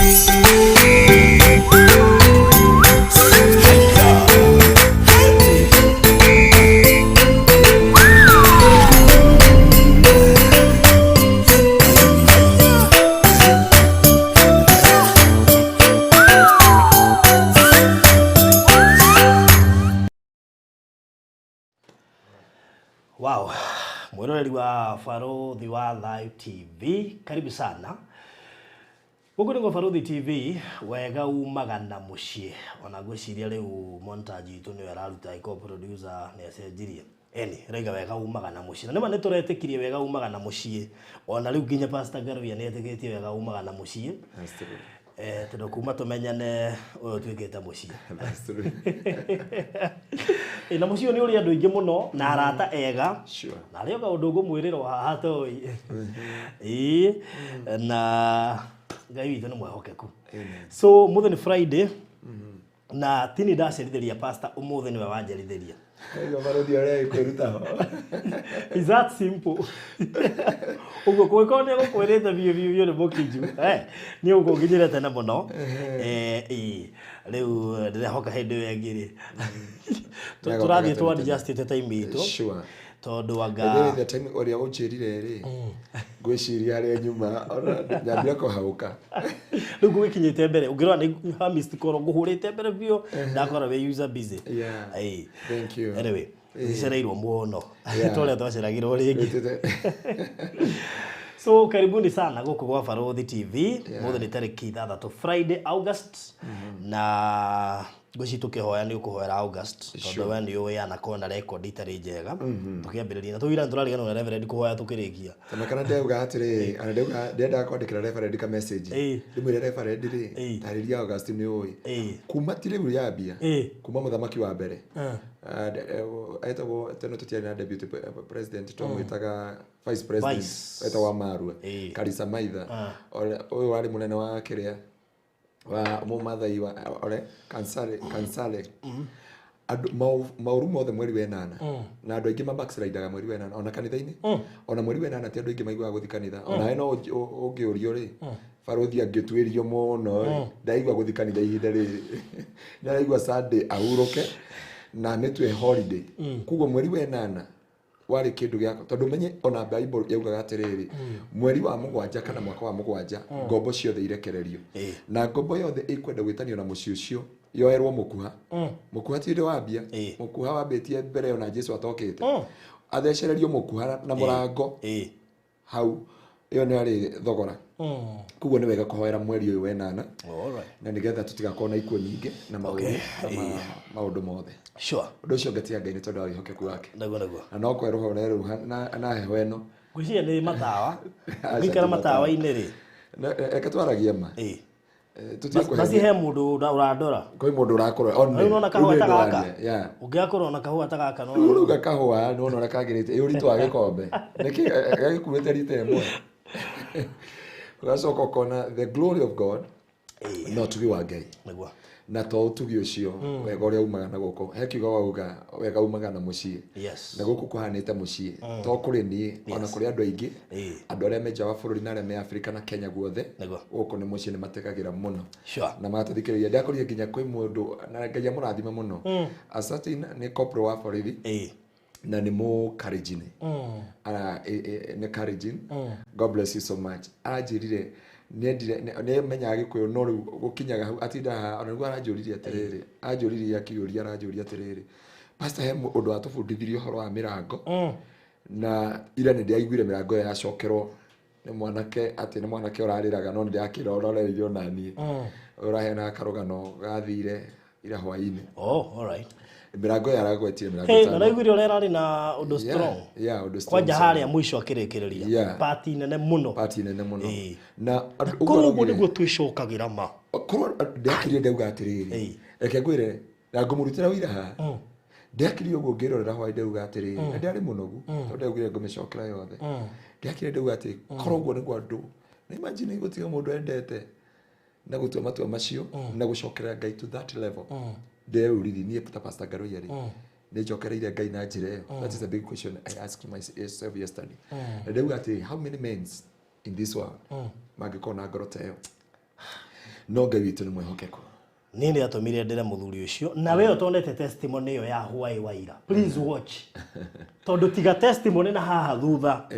Wow, mwiroreri wa Baruthi wa Live TV, karibu sana. Guku ni Baruthi TV, wega umaga na mucii. Ona gwiciria riu montage itu ni araruta iko producer ni acenjirie. Raiga wega umaga na mucii. Na nima ni turetikirie wega umaga na mucii. Ona riu nginya Pastor Garuya ni etikitie wega umaga na mucii. Tendo kuma tumenyane uyu twikite mucii. Na mucii ni uri andu ingi muno na arata ega. Na ari oga undu ngumwirira haha toi. Na Ngai witu ni mwehokeku. So muthe ni Friday. Na tini ndacerithiria pastor umuthe niwe wanjerithiria. Aiyo Baruthi aria ikwiruta. Is that simple? Ugo kwiko ni gukwirite biu ni mukiju. Ni ugo nginyirete na muno. Riu ndirehoka hindi wengiri. Turathie twa adjust time itu. Sure. Tondu wanga the time oria unchirire ri gwiciria ari nyuma nyambia kuhauka riu gwikinyite mbere ungirwa ni hamist koro nguhurite mbere bio ndakora we user busy. Thank you. Anyway icereirwo muno tole twaceragirwo ringi. So karibuni sana guku kwa Baruthi TV. Muthe ni tariki 3 Friday August. Na goci tukihoya ni ukuhoera August tondu we ni uya na kona record itari njega tukiambiriria na tuira turarigana na reverend kuhoya tukirikia kana kana ndeuga atiri ana ndeuga ndenda kwandikira reverend ka message ndimwire reverend ri tariria August ni uyi kuma tire buri yambia kuma muthamaki wa mbere aitagwo teno tutiari na deputy president twamwitaga vice president aitagwo Marua Karisa Maitha uyu wari munene wa kiria wa mumathai wa ore kansale mauru mothe mweri we 8 na andu aingi mabackslidaga mweri we 8 ona kanitha-ini ona mweri we 8 ti andu aingi maigua guthi kanitha ona eno ungiurio ri Baruthi angitwirio muno ndaigua guthi kanitha ihinda riri ndaigua Sunday ahuruke na nitwe holiday kugo mweri we 8 wari kindu giako tondu menye ona Bible yaugaga atiriri mweri wa mugwanja kana mwaka wa mugwanja ngombo ciothe irekererio na ngombo yothe ikwenda gwitanio na muci ucio yoerwo mukuha mukuha tiri wambia mukuha wambitie mbere ona Jesu atokite athecererio mukuha na murango hau iyo ni ari thogora kugo ni wega kuhoera mweri uyu we 8 na nigetha tutigakona ikuo nyingi na maundu mothe undu ucio ngatia Ngai ni tondu wa ihokeku wake na no kweruha ureruha na heho eno gwiciria ni matawa ngikara matawa-ini ri eka twaragia ma basi he mundu urandora koi mundu urakora ona kahua ta gaka ungiakorwo na kahua ta gaka no uruga kahua no ona kagirite uritu wa gikombe niki gagikuite rite emwe ugacoka ukona the glory of God no tugi wa Ngai na to tugi ucio wega uria umaga na guko he kiugo wauga wega umaga na mucii na guku kuhanite mucii to kuri ni ona kuri andu aingi andu aria menja wa bururi na aria me Africa na Kenya guothe guku ni mucii ni mategagira muno na matathikiriria ndakorire nginya kwi mundu na Ngai amurathime muno Asatin ni corporal wa borithi na ni mo encouraging ni encouraging God bless you so much ajirire ne menya gikuyo no gukinyaga hau atinda ona ngwa aranjuririe atiriri anjuririe akiyuria aranjuririe atiriri pastor he undu atubundithirio horo wa mirango na ira ni ndiaiguire mirango ya cokerwo ni mwanake ati ni mwanake urariraga no ndiakira urorerio nani urahena karugano gathire ira hwaini all right mirango yaragwetie mirango na igwire urera ri na undu strong undu strong kwa jahari mwisho akirikireria party nene muno na korugo niguo twicokagira ma korwo ndiakirire ndauga atiriri reke ngwire na ngumurutira wira ha ndiakirire uguo ngirorera hwa ndauga atiriri ndiari munogu tondu ndaugire ngumicokera yothe ndiakirire ndauga ati korwo uguo niguo andu na imagine gutiga mundu endete na gutua matua macio na gucokerera Ngai to that level deuriri ni ta Pastor Garuya ri ni jokereire Ngai na njire that is a big question I asked myself yesterday and they were saying how many men in this world magikona ngoro teo no Ngai witũ nĩ mwĩhokeku. Nini atumire ndire muthuri ucio na we utonete testimony yo ya Huai Waira. Please watch. Tondu tiga testimony na haha thutha.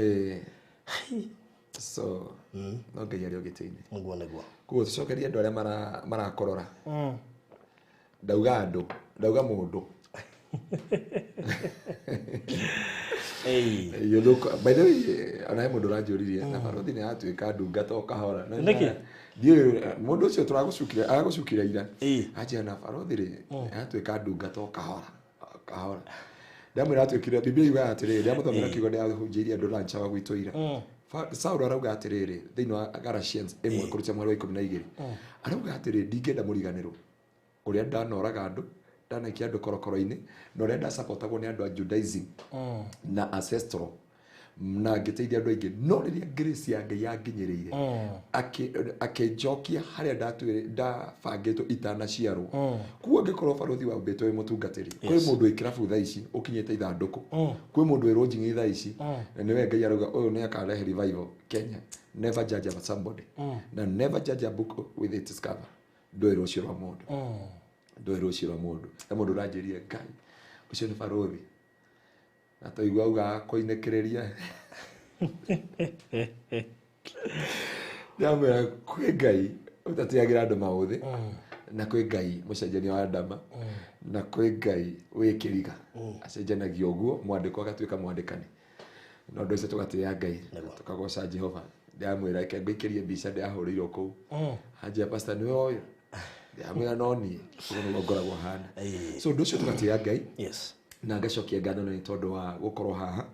So no Ngai ari ogitini. Nguo negwo. Kuo tucokeria andu aria marakorora. Ndauga mundu. You look, by the way, ana mundu ranjuririe na barothi ni atuika ndungata okahora. Ndio mundu ucio turagucukira agagucukira ira. Aje na barothi ri atuika ndungata okahora. Ndamwira atuikire Biblia yuga atiriri, ndamuthomera kigo ndia hunjiria andu rancha wa gwitu ira. Saul arauga atiriri thiini wa Galatians 1:12 arauga atiriri ndingenda muriganiro uria ndanoraga andu ndanaikia andu korokoro-ini na uria ndasupportagwo ni andu a Judaism na ancestral na ngiteithia andu aingi no riria grace ya Ngai yanginyiriire akinjokia haria ndabangitwo itanaciarwo kuo ngikorwo barothi wa mbeto mutungatiri kwi mundu ikirabu thaa ici ukinyite ithanduku kwi mundu irojingi thaa ici na niwe Ngai arauga uyu ni akarehe revival Kenya. Never judge somebody na never judge a book with its cover. Ndoiro ucio rwa mundu ndoiro ucio rwa mundu na mundu ranjirie Ngai ucio ni barothi na toigua uga koinekereria Ndamwira kwi Ngai utatiagira andu mauthi na kwi Ngai mucenjania wa ndama na kwi Ngai wikiriga acenjanagia uguo mwandiko agatuika mwandikani no ndu icio tugatia Ngai tukagoca Jehova. Ndamwira eke ngaikirie mbica ndahuriirwo kuu hajia pastor ni oyo ndamwira no ni no ngoragwo hana so ndu ucio tugatia Ngai na ngacokia ngatho ni tondu wa gukorwo haha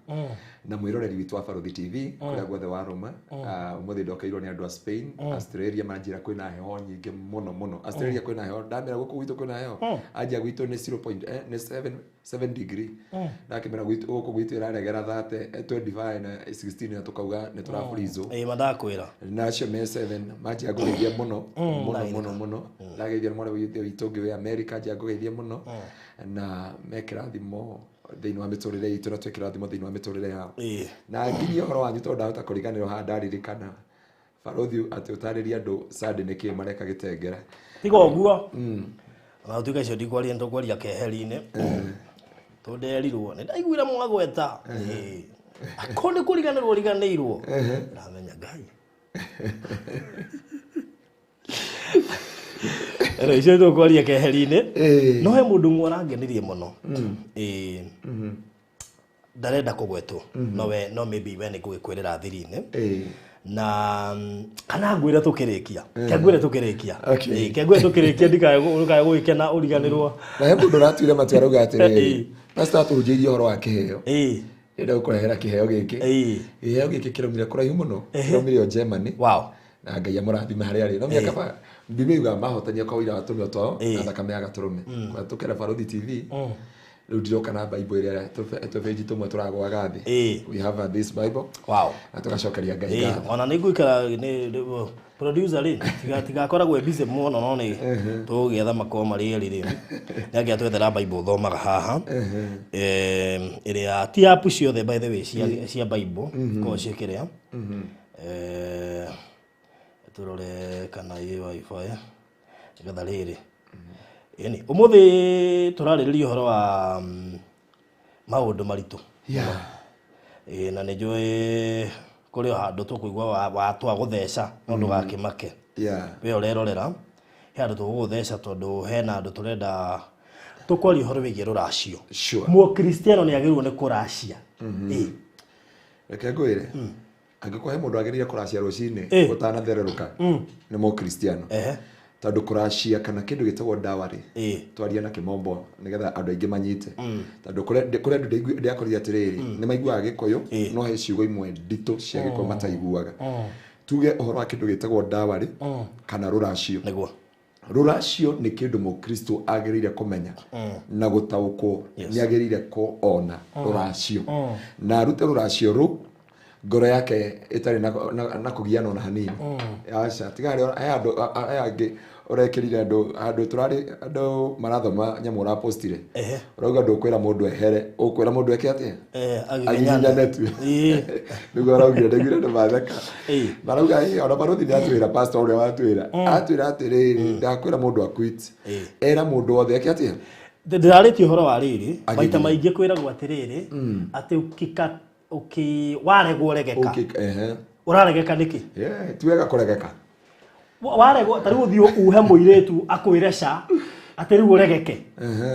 na mwiroreri witu wa Barothi TV kuria guothe wa Roma. Umuthi ndokeirwo ni andu a Spain, Australia manjira kwina heho nyingi muno. Australia kwina heho ndamira guku gwitu kwina heho ajia gwitu ni 0.7 degree na kimera gwitu guku gwitu iraregera 25 na 16 na tukauga ni turafurizo madakwira na acio me 7 manjia gugeithia muno ndageithia mwana witu ngi we America ajia gugeithia muno na mekirathimo thiini wa miturire itu na twekirathimo thiini wa miturire yao na nginya horo wanyu tondu ndahota kuriganirwo ha ndaririkana barothi ati utariria andu Sunday niki mareka gitengera tigo guo na tuika icio ndikwaria ndokwaria keheri-ini tunderirwo ni ndaiguire mwagweta akone kuriganirwo riganirwo ndamenya Ngai ero icio ndokwaria keheri-ini no he mundu mwarangenirie muno ndarenda kugwetwo no maybe we nikugikwirira thiri-ini na kana ngwire tukirikia kengwire tukirikia kengwire tukirikia ndikaye gwikena uriganirwo na he mundu ratuire matu arauga atiri pastor turunjirie horo wa kiheo enda gukorehera kiheo giki kiheo giki kiromire kuraihu muno kiromire o Germany na Ngai amurathime haria ari no miaka Biblia yuga mahotania kwa wira watumio twao na thakame ya gaturume kwa tukera Barothi TV riu ndiroka na Bible iria tufeji tumwe turagwaga thi we have this Bible na tugacokeria Ngai ngatho ona niguikara ni producer ri tigakoragwo busy muno no ni tugietha makoma mari ri ngi atwethera Bible thomaga haha iria ti app ciothe by the way cia Bible ko cikiria turore kana ye wifi ngetha riri yani umuthi turaririria horo wa maundu maritu na ni njui kuri handu tukuigwa wa twa gutheca ndu gakimake we urerorera he handu tugutheca tondu hena andu turenda tukwari horo wigie ruracio mu Kristiano ni agirwo ni kuracia reke ngwire angikwa he mundu agiriria kuracia rucini utanathereruka ni mu Kristiano tondu kuracia kana kindu gitagwo dawari twaria na kimombo nigetha andu aingi manyite tondu kure andu ndiakorire atiriri ni maiguaga gikuyu no he ciugo imwe ndito cia gikuyu mataiguaga tuge uhoro wa kindu gitagwo dawari kana ruracio ruracio ni kindu mukristo agirire kumenya na gutaukwo ni agirire kuona ruracio na rute ruracio ru ngoro yake itari na kugiana na hanini acha tigari andu angi urekirire andu turari andu marathoma nyamu ura postire urauga ndukwira mundu ehere ukwira mundu eke atia aginya netu niguo araugire ndegire ndu matheka marauga ona baruthi ni atwira pastor uria watwira atwira atiriri ndakwira mundu akwit era mundu othe eke atia ndirarĩtie ũhoro wa rĩrĩ maita maingĩ kwĩragwo atĩrĩrĩ atĩ waregwo regeka ũraregeka nĩkĩ tiwega kũregeka waregwo tarĩu ũthiĩ uhe mũirĩtu akwĩre ca atĩ rĩu ũregeke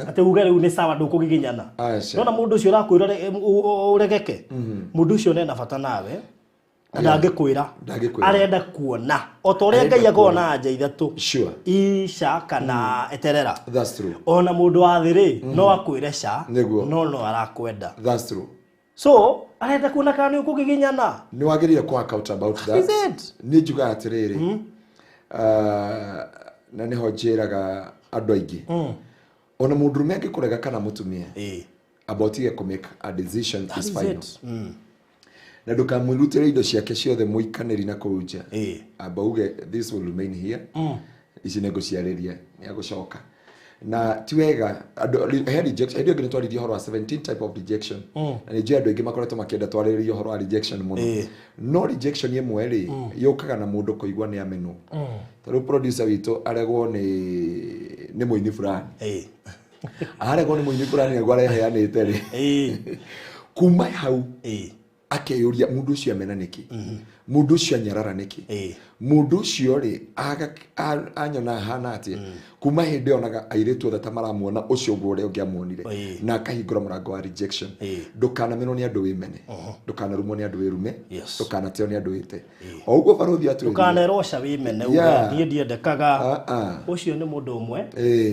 atĩ uge rĩu nĩ sawa ndũkũgiginyana nona mũndũ ũcio ũrakwĩra ũregeke mũndũ ũcio nena bata nawe ndangĩkwĩra arenda kuona o ta ũrĩa Ngai akona anja ithatũ ica kana eterera ona mũndũ wa thĩ rĩ no akwĩre ca no arakwenda so arenda kuona kana nĩ ũkũgiginyana nĩ wagĩrĩire ku account about that nĩ njugaga atĩrĩrĩ na nĩho njĩraga andũ aingĩ ona mũndũrũme angĩkũrega kana mũtumia about you to make a decision is final na ndũkamwĩrutĩre indo ciake ciothe mũikanĩri na kũu nja ambauge this will remain here ici nĩ ngũciarĩria nĩ agũcoka na tiwega rejection ndio ngĩ twaririe ũhoro wa 17 type of rejection na nĩ njĩra andũ aingĩ makoretwo makĩenda twarĩrĩrie ũhoro wa rejection mũno no rejection ĩmwe rĩ yũkaga na mũndũ kũigua nĩ amenwo tarĩu producer witũ aregwo nĩ mũini fulani aregwo nĩ mũini fulani nĩguo areheanĩte rĩ kuma hau akeyuria mundu ucio amena niki mundu ucio anyarara niki mundu ucio ri anyona hana ati kuma hindi onaga airetu othe tamaramuona ucio uguo uria ungiamuonire na akahingura murango wa rejection ndukana meno ni andu wimene ndukana rumo ni andu wirume ndukana teo ni andu wite o uguo baruthi atu ndukana roca wimene uga nie ndiendekaga ucio ni mundu umwe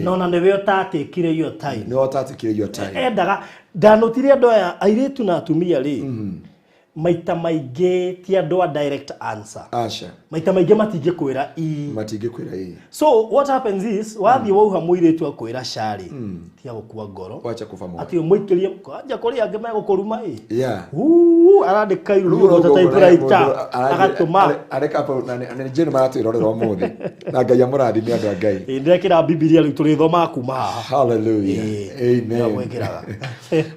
nona niwe utatikire yo time ni utatikire yo time endaga ndanotire andu aya airetu na atumia ri maita maingĩ ti andũ a direct answer maita maingĩ matingĩkwĩra so what happens is wathiĩ wauha mũirĩtu akwĩra cari tia gũkua ngoro atĩ mũikĩrie kwanja kũrĩ angĩ megũkũruma arandĩka irũmũro ta typewriter agatũma nĩ njĩra maratwĩrorera ũmũthĩ na Ngai amũrathime andũ a Ngai ndĩrekĩra Biblia rĩu tũrĩthomaga kuma haha hallelujah amen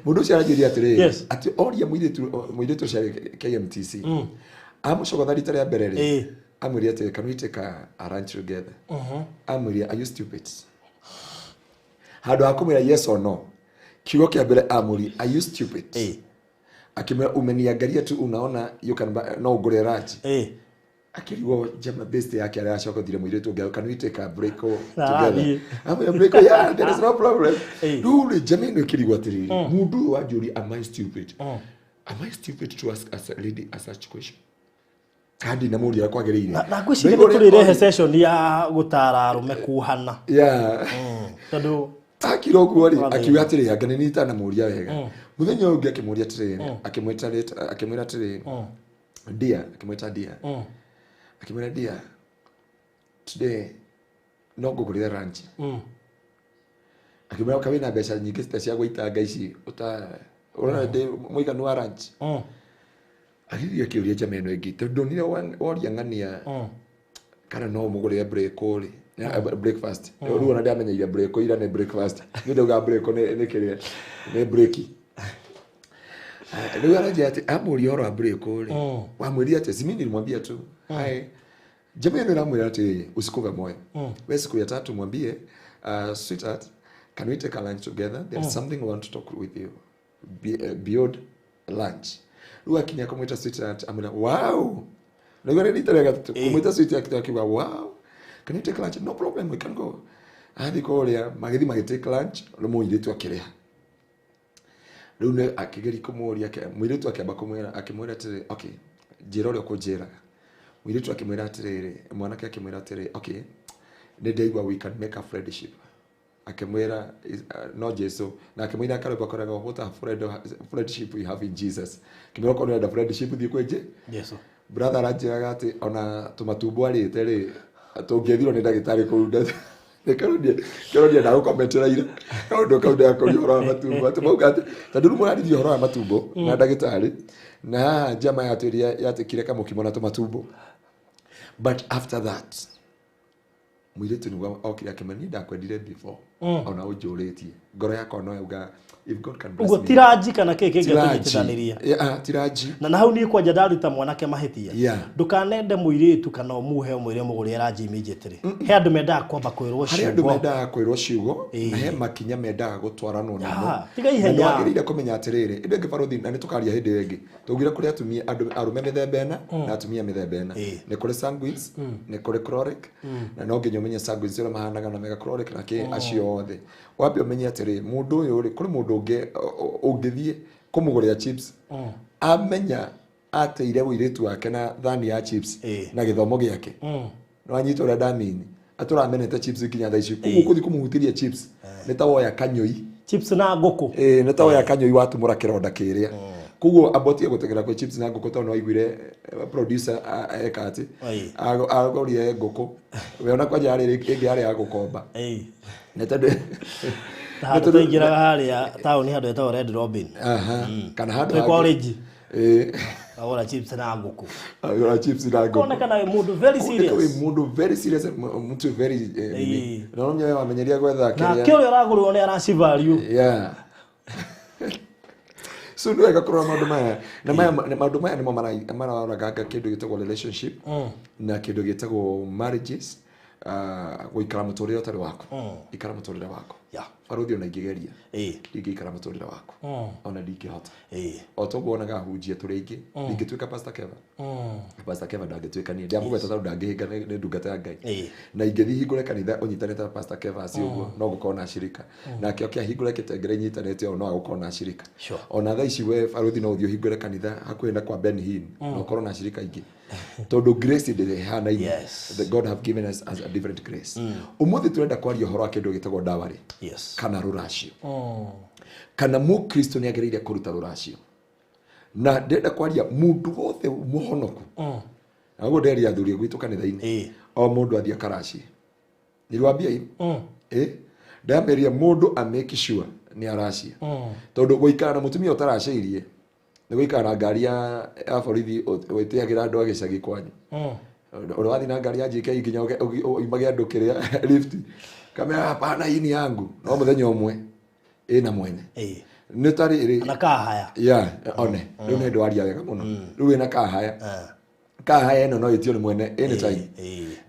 mũndũ ũcio aranjĩria atĩrĩrĩ atĩ oria mũirĩtu ũcio KMTC amũcogotha rita rĩa mbere rĩ amwĩria atĩ can we take a lunch together amwĩria are you stupid handũ ha kũmwĩra yes or no kiugo kĩa mbere amwĩria are you stupid akimwĩra umeniangalia tu unaona you can no ngũre lunch akirigwo jama best yake aracokothire mũirĩtu ũngĩ can we take a break together amwĩra break yeah there is no problem rũrĩ jama ĩno ĩkĩrigwo atĩrĩrĩ mũndũ wa njũri am I stupid am I stupid to ask as a lady a such question kandi na mũria kwagĩrĩire na ngwĩciria nĩ tũrĩrehe session ya gũtara arũme kuhana tondũ akira ũguo rĩ akiuga atĩrĩ anga nĩ nita na mũria wega mũthenya ũngĩ akĩmũria atĩrĩ akĩmwĩra atĩrĩ dear akĩmwĩta dear akĩmwĩra dear today no ngũgũrĩre lunch akĩmwĩra kawe na mbeca nyingĩ cia gũitanga ici ona de mũiganu wa lunch akĩria kĩũria jama ĩno ĩngĩ tondũ nire woria ng'ania kana no mũgũrĩre break ũrĩ breakfast rĩu ona ndamenyeire break ira nĩ breakfast nĩ ndauga break nĩ kĩrĩa nĩ break rĩu arajia atĩ amũria ũhoro wa break ũrĩ wamwĩria atĩ simi nilimwambia tu jama ĩno ĩramwĩra atĩ usikuve moyo wewe siku ya tatu mwambie sweetheart can we take a lunch together there's something we want to talk with you beyond lunch rua kinya kumwita sweetheart amuna wow nagore nitarega kumwita sweetheart akiwa wow can you take lunch no problem we can go hadi korea magĩthiĩ lunch no mũirĩtu akĩrĩha rĩu nĩ akĩgeri kũmũria mũirĩtu akĩamba akĩmwĩra atĩrĩ okay njĩra ũrĩa ũkũnjĩraga mũirĩtu akĩmwĩra atĩrĩ mwanake akĩmwĩra atĩrĩ okay nĩ ndaigua we can make a friendship akimwira no Jesu na akimwira kare bakoraga what a friendship we have in Jesus kimwira kono da friendship thi kweje Jesu brother ranjiraga ati ona tumatumbo arite ri tungethiro ni ndagitari kurunda nikarudia na gukomentera ira kaundu kauda yakori horo matumbo tumauga ati tondu rumo radi horo matumbo na ndagitari na jama yatiria yatikire kamukimo na tumatumbo but after that muiretu niguo okire akimani ndakwendire before ona unjuretie ngoro yakwa no yuga if God can bless me ugo tiraji kana keke ngetunyitithaniria tiraji na hau ni kwanja ndaruta mwanake mahitia ndukanende muiretu kana umuhe mwire muguri raji immediately he andu mendaga kwamba kwirwo ciugo andu mendaga kwirwo ciugo na he makinya mendaga gutwaranwo namo tiga ihenya wagirire kumenya atiriri inde ngibaruthi na nitukaria hindi ingi tugire kuri atumia andu arume mithemba ena na atumia mithemba ena ni kuri sanguines ni kuri chloric na no nginya umenye sanguines ira mahanaga na mega chloric na ki acio othe wapi umenye atiri mundu uyu ri kuri mundu ungithie kumugurira chips amenya ateire wiretu wake na thani ya chips na githomo giake no anyito ura damini aturamenete chips kinya tha ici kuthi kumuhutiria chips nitawoya kanyoi chips na ngoko nitawoya kanyoi watumura kironda kiria kugo abotie gutegera kwa chips na ngoko tono aiguire producer ekati agorie ngoko we ona kwa jari ingi ari agukomba netandu Tato ingira haria tauni hado eta Red Robin kana hado college ahora chips na ngoko kona kana mundu very serious mundu very no nyoe wamenyeria gwetha kiria na kio uragurwo ni ara value so ndio ikakorwa maundu maya nimo maragaga kindu gitagwo relationship na kindu gitagwo marriages guikara muturire utari wako ikara muturire wako baruthi ona ingigeria ingikara muturire wako ona ndingihota otobo onaga hunjia turi ingi ingituika Pastor Keva ndangituika ni ndiamugweta tondu ndangihinga ni ndungata ya Ngai na ingithi hingure kanitha unyitanite na Pastor Keva acio uguo no gukorwo na shirika nake okia hingure kitengere nyitanite no gukorwo na shirika ona tha ici we baruthi no uthio hingure kanitha hakuhi na kwa Ben Hinn no gukorwo na shirika ingi tondu grace ndi hana ini that God have given us as a different grace umuthi turenda kwaria horo akindu gitagwo dawari kana ruracio kana Mukristo ni agereire kuruta ruracio na ndenda kwaria mundu wothe muhonoku nago nderia athuri gwitu kanitha-ini o mundu athia karaci nirwambia ndameria mundu a make sure ni aracia tondu guikara na mutumia utaraciirie ni guikara na ngari ya borithi witiagira andu agicagi kwanyu urathi na ngari ya JK nginya image andu kiria lift kamera hapana hii ni yangu no muthenya umwe ina mwene ni tari iri na kahaya one riu ni ndwaria wega muno riu ina kahaya ino no itio ni mwene anytime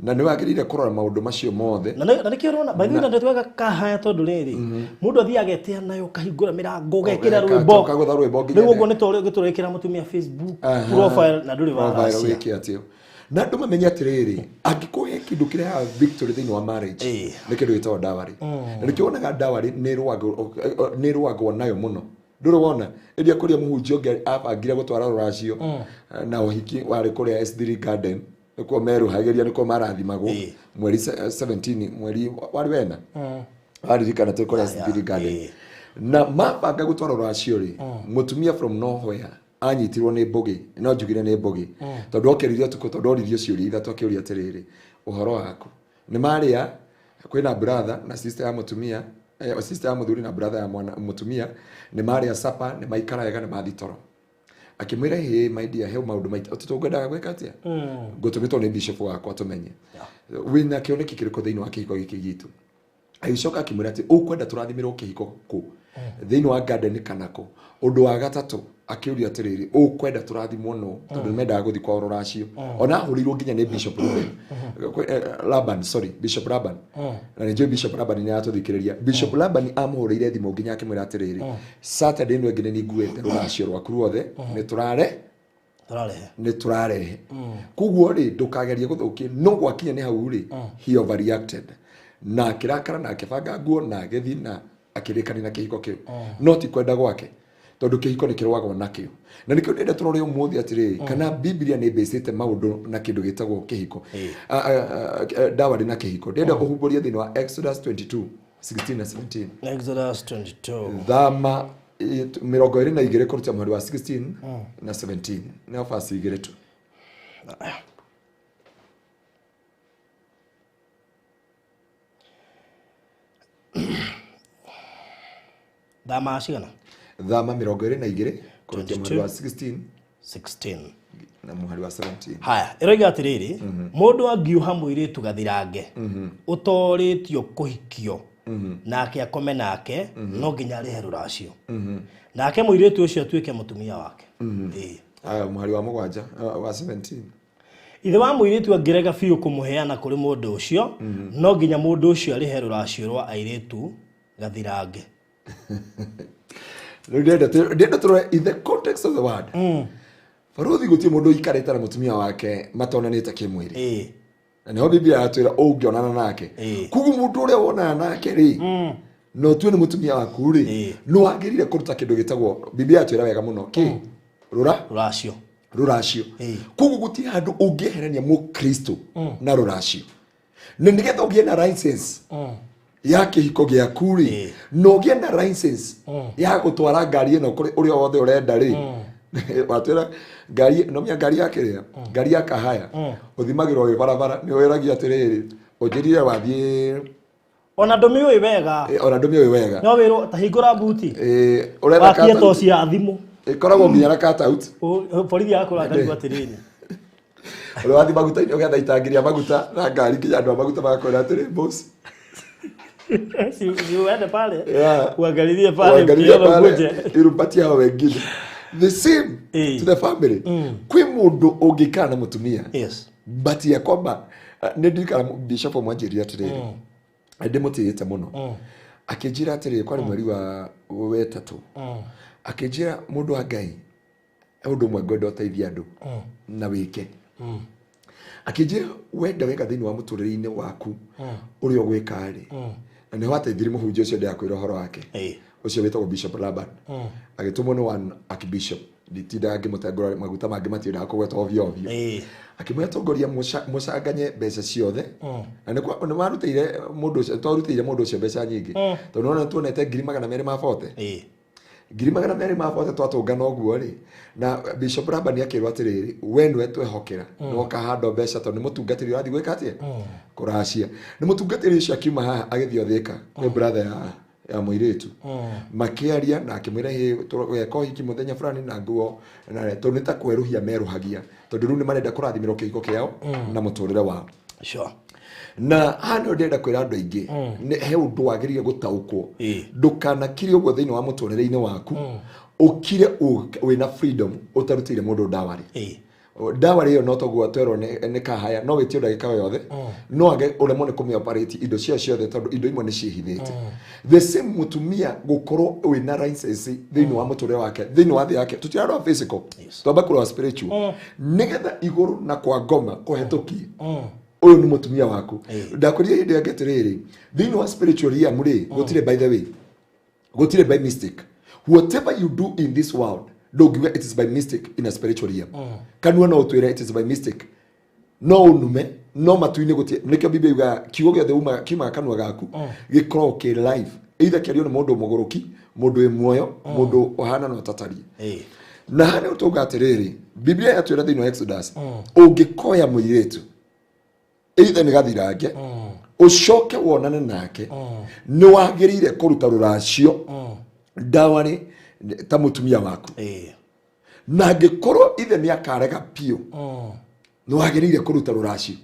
na ni wagirire kurora maundu macio mothe na ni kirona by the way ndetwega kahaya tondu riri mundu athia agetia nayo kahingura mirango gekira rwimbo riu uguo ni tori giturekira mutumia Facebook profile na nduri wa na ndu mamenya atiriri angikuhe kindu kireha victory thini wa marriage ni kindu gitagwo dawari na nikionaga dawari ni ruagwo nayo muno nduru wona iria kuria muhunjio ngi abangira gutwara ruracio na uhiki wari kuria S3 Garden nikuo meruhagiria nikuo marathimagwo mweri 17 mweri wari wena waririkana tukuria S3 Garden na mabanga gutwara ruracio ri mutumia from nowhere anyitirwo ni mbugi no njugire ni mbugi tondu okeririo tuko tondu oririo ciuria ithatu akiuria atiriri uhoro waku ni maria kwina brother na sister ya mutumia sister ya muthuri na brother ya mutumia ni maria sapa ni maikara yega ni mathitoro akimwira he my dear he maundu maita tutugwendaga gweka atia gutumitwo ni bishop wako atumenye wina kioneki kiriko thiini wa kihiko giki gitu agicoka akimwira ati ukwenda turathimirwo kihiko ku thiini wa garden kanako undu wa gatatu akiuria atiriri ukwenda turathimwo no tondu mendaga guthi kwa ruracio ona hurirwo nginya ni Bishop Laban Bishop Laban na ni Bishop Laban ni atuthikiriria Bishop Laban amuhurire thimo nginya akimwira atiriri Saturday no ngine ni nguete ruracio rwaku ruothe ni turarehe kuguo ri ndukagerie guthukia no gwakinya ni hau ri he overreacted na kirakara na akibanga nguo na agithi na akirikani na kihiko kiu no ti kwenda gwake tondu kihiko ni kirwagwo nakio na nikio ndenda turore umuthi atiri kana Biblia ni besite maundu na kindu gitagwo kihiko dawari na kihiko ndenda kuhumburia thini wa Exodus 22:16 na 17 Exodus 22 thama 22 kurutia mweri wa 16 na 17 na fasi igire tu Dama ashigana thama 22 kurutia mweri wa 16 16 na muhari wa 17 haya iroiga atiriri mundu angiuha muiritu gathirange utoritio kuhikio nake akome nake no nginya rihe ruracio nake muiritu ucio atuike mutumia wake muhari wa 7 wa 17 ithe wa muiritu angirega biu kumuheana kuri mundu ucio no nginya mundu ucio arihe ruracio rwa airitu gathirange Ndenda turore in the context of the word. Faruthi gutie mundu ikareta na mutumia wake matonanite kimwiri. Na niho Biblia yatwira ungionana nake. Kugu mundu uria wonana nake ri. No tu ni mutumia waku ri. No agirire kuruta kindu gitagwo Biblia yatwira wega muno ki ruracio. Kugu gutie handu ungieherania mu Kristo na ruracio. Na nigetha ugie na license. Ya kihiko giaku ri no gie na license ya gutwara ngari ino kuri uri wothe urenda ri watwira ngari no mia ngari yake ri ngari ya kahaya uthimagirwo wi barabara ni wiragia atiriri ujirire wathie ona ndumi wi wega no wiro ta hingura buti urenda kata to cia thimu ikoragwo nginya na cut out borithi yakora ngari atiriri uri wathi maguta ni ugetha itangiria maguta na ngari kinya andu maguta bakora atiriri boss si uende pale uangalilie pale irupatia hao wengine the same to the family kwi mundu ungikana mutumia but ya kwamba ndikana bishop mwanjiria atiriri ndimutiyete muno akijira atiriri kwa mweri wa wetatu akijira mundu wa Ngai undu mwe ngondo teithia andu na wike akijira wenda wega thini wa muturire-ini waku uri ogwika ri na ne wateithiri muhunjia ucio ndiakwira uhoro wake ucio wetagwo Bishop Laban agitumwo ni one archbishop nditinda angimutengora maguta mangi matienda kugweta ovyo akimwetongoria mucanganye mbeca ciothe na ne marutire mundu ucio twarutire mundu ucio mbeca nyingi tondu nona tuonete 240 240 twatungana uguo ri na Bishop Laban akirwa atiriri we nwe twehokera no kahando mbeca tondu mutungatiri urathi gwika atia kuracia ni mutungatiri ucio akiuma haha agithio thika ni brother ya muiritu makiaria na akimwira tweka hiki muthenya fulani na nguo na tondu ta kweruhia meruhagia tondu riu ni marenda kurathimirwo kihiko kiao na muturire wao na hano ndenda kwira andu aingi he undu wagirire gutaukwo ndukana kiri uguo thiini wa muturire-ini waku ukire wina freedom utarutire mundu dawari dawari yo no togwa twero ne kahaya no witio ndagika yothe no age uremo ne kumioperate indo cia ciothe tondu indo imwe ni cihithite the same mutumia gukorwo wina license thiini wa muturire wake thiini wa thi yake tutirarwa physical twamba kurwa spiritual nigetha iguru na kwa ngoma kuhetukie uyu ni mutumia waku ndakuria hindi yake tiriri thiini wa spiritual ya muri gutire by the way gutire by mistake whatever you do in this world don't give it is by mistake in a spiritual realm kanwa no twira it is by mistake no unume no matuine gutie nikyo Biblia yuga kiugo giothe uma kima kanwa gaku gikorwo ki live either kiario ni mundu muguruki mundu e muoyo mundu ohana no tatari na hane utoga atiriri Biblia yatwira thiini wa Exodus ungikoya muiretu either ni gathirange ucoke wonane nake ni wagirire kuruta ruracio dawari ta mutumia waku na ngikorwo ithe ni akarega pio ni wagirire kuruta ruracio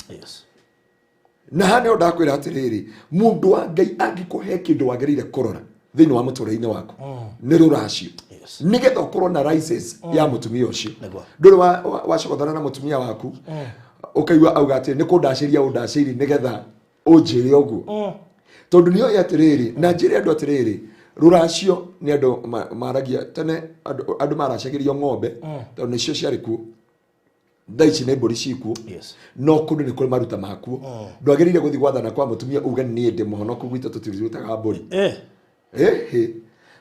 na hane ndakwira atiriri mundu wa Ngai angikuhe kindu wagirire kurora thiini wa muturire-ini waku ni ruracio nigetha ukorwo na license ya mutumia ucio nduri wacokothana na mutumia waku ukaiwa augate ni kundashiria undashiri nigetha unjire uguo tondu niyo yatiriri na njire andu atiriri ruracio ni andu maragia tene andu maracagirio ng'ombe tondu nicio ciari kuo thaici ni mburi cikuo no kundu ni kuri maruta makuo ndwagirire guthi gwathana kwa mutumia uga ni ndi muhonoku gwitu tutirutaga mburi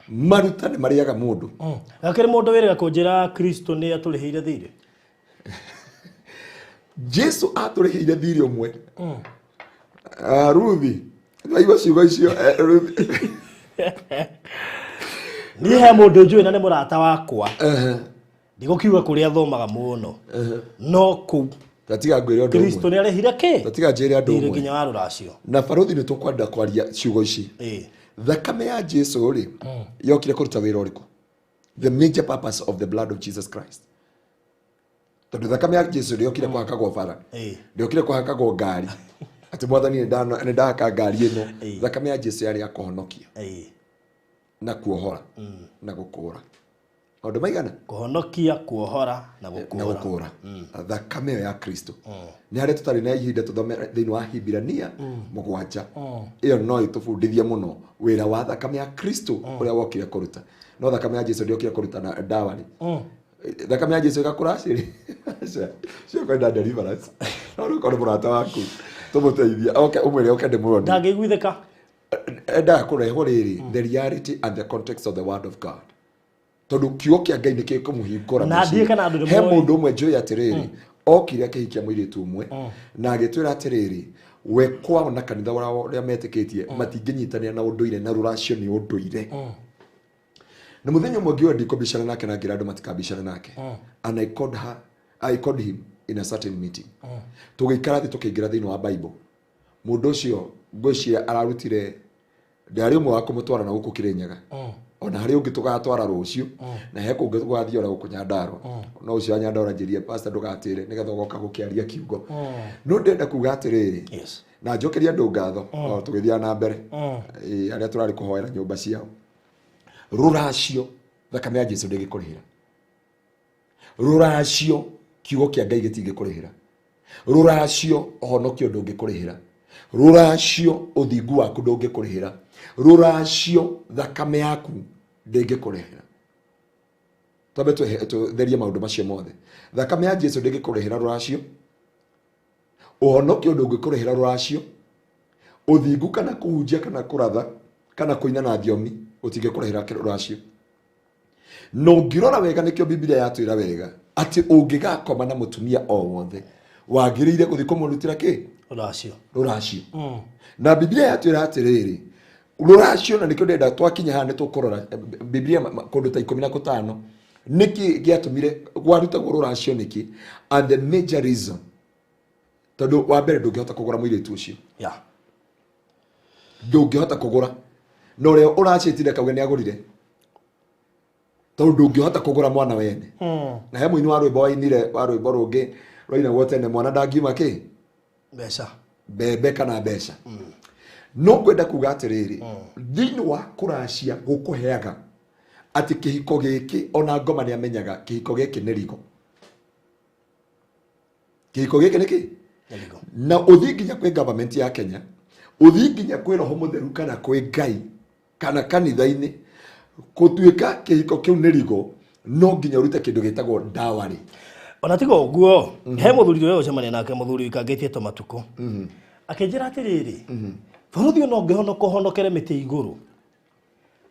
maruta ni mariaga mundu akiri mundu wirega kunjira Kristo ni aturihiire thiri Jesu aturihiire thiri umwe Ruthi ndaiwa ciugo icio Ruthi ni he mundu njui na ni murata wakwa ndigukiuga kuria thomaga muno no ku tatiga ngwire undu Kristo ni arehire ki tatiga njire andu umwe nginya wa ruracio na Faruthi ni tukwenda kwaria ciugo ici thakame ya Jesu ri yokire kuruta wira uriku the major purpose of the blood of Jesus Christ tondu thakame ya Jesu ndiokire kuhakagwo bara ndiokire kuhakagwo ngari ati mwathani ni ndahaka ngari ino thakame ya Jesu yari ya kuhonokia na kuohora na gukura maundu maigana kuhonokia kuohora na gukura thakame ya Kristo ni hari tutari na ihinda tuthome thiini wa Hibirania 7 iyo no itubundithia muno wira wa thakame ya Kristo uria wokire kuruta no thakame ya Jesu ndiokire kuruta na dawa ni thakame ya Jesu igakura ciri cio kwenda deliverance no ruko murata waku tumuteithia umwire ukende murondi ndangiguitheka enda kureho riri the reality and the context of the word of God tondu kiugo kia Ngai ni kikumuhingura na ndie kana andu he mundu umwe njui atiriri okire akihikia muiritu umwe na agitwira atiriri we kwao na kanitha uria metikitie matinginyitanira na unduire na ruracio ni unduire na muthenya umwe ngiwa ndikobishana nake na ngira andu matikabishana nake and I called him in a certain meeting tugikara thi tukiingira thiini wa Bible mundu ucio ngwiciria ararutire ndari umwe wa kumutwara na guku Kirinyaga ona hari ungi tugatwara rucio na he kungi tugathii ora guku Nyandarua no ucio Nyandarua njirie pastor ndugatire nigetha goka gukiaria kiugo no ndenda kuga atiriri na njokeria andu ngatho tugithia na mbere aria turari kuhoera nyumba ciao ruracio thakame ya Jesu ndigikurihira ruracio kiugo kia Ngai gitingikurihira ruracio honokio ndungikurihira ruracio uthingu waku ndungikurihira ruracio thakame yaku ndingikurihira tobe tutherie maundu macio mothe thakame ya Jesu ndingikurihira ruracio uhonokio ndungikurihira ruracio uthingu kana kuhunjia kana kuratha kana kuina na thiomi utingikurihira ruracio no ngirora wega nikio Biblia yatwira wega ati ungigakoma na mutumia o wothe wagirire guthi kumurutira ki ruracio na Biblia yatwira atiriri ruracio na nikio ndenda twakinya hane tukurora Biblia kundu ta 15 niki giatumire gwaruta ruracio niki and the major reason tondu wa mbere ndungihota kugura muiritu ucio ndungihota kugura no reo uracitire kauge ni agurire tondu ndungihota kugura mwana wene na he muini wa rwimbo wainire wa rwimbo rungi roina wote ne mwana ndangiuma ki beca bebe kana beca no kwenda kuga atiriri thiini wa kuracia gukuheaga ati kihiko giki ona ngoma ni amenyaga kihiko giki ni rigo kihiko giki niki na uthinginya kwi government ya Kenya uthinginya kwi roho mutheru kana kwi Ngai kana kanitha-ini kutuika kihiko kiu ni rigo no nginya urute kindu gitagwo ndawari ona tigo guo he muthuri uyu ucemania nake muthuri ikangitie to matuko akinjira atiriri buruthi no ngihono kuhonokere miti iguru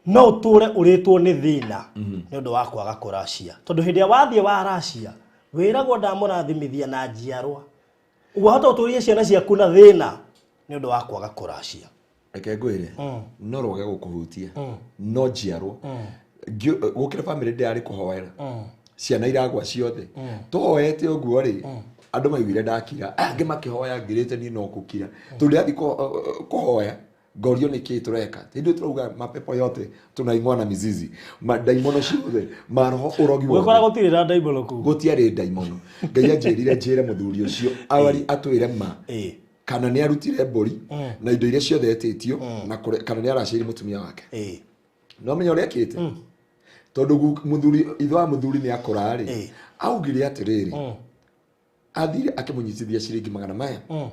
no uture uritwo ni thina ni undu wa kwaga kuracia tondu hindi ya wathie wa racia wiragwo ndamurathimithia na njiarwa wahota uturie ciana ciaku na thina ni undu wa kwaga kuracia reke ngwire no roge gukuhutia no njiarwa gukira family ndi ari kuhoera ciana iragwa ciothe tuhoete uguo ri andu maiguire ndakira ange makihoya ngirite ni no kukira tuli athi kuhoya ngorio niki tureka ndio turauga mapepo yote tunaingwa na mizizi madaimono ciothe maroho urogi wo gukora gutirira daimono ku gutiari daimono Ngai anjirire njire muthuri ucio awari atwire ma kana ni arutire mburi na indo iria ciothe etitio na kana ni araciri mutumia wake no menyo ria kite tondu muthuri itho wa muthuri ni akora ri augire atiriri athire akimunyitithia ciringi 100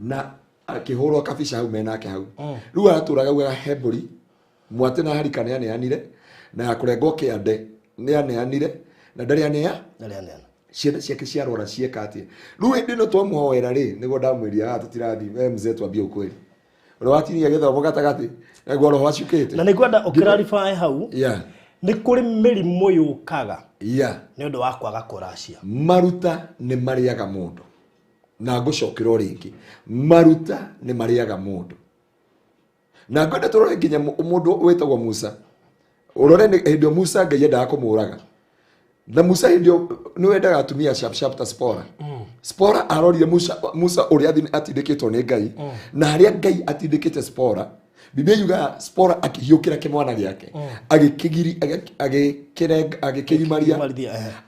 na akihurwo kabisha hau mena ke hau riu araturaga uga heburi mwate na harika ne aneanire na akurengwo kiande ne aneanire na ndari anea ciana ciake ciarora cieka atia riu ndi no twamuhoera ri niguo ndamwiria tutirathi mzee twambie ukweli urwatinia githomo gatagati niguo roho acukite na nikwenda ukirarify hau ni kuri mirimu yukaga ni undu wa kwaga kuracia maruta ni mariaga mundu na ngucokera ringi maruta ni mariaga mundu na ngwenda turore nginya mundu wetagwo Musa urore hindio Musa Ngai endaga kumuraga na Musa hindio ni wendaga atumia sharp ta Spora arorire Musa uri atindikitwo ni Ngai na haria Ngai atindikite Spora Biblia yuga Spora akihiukira kimwana giake agikigiri agikigimaria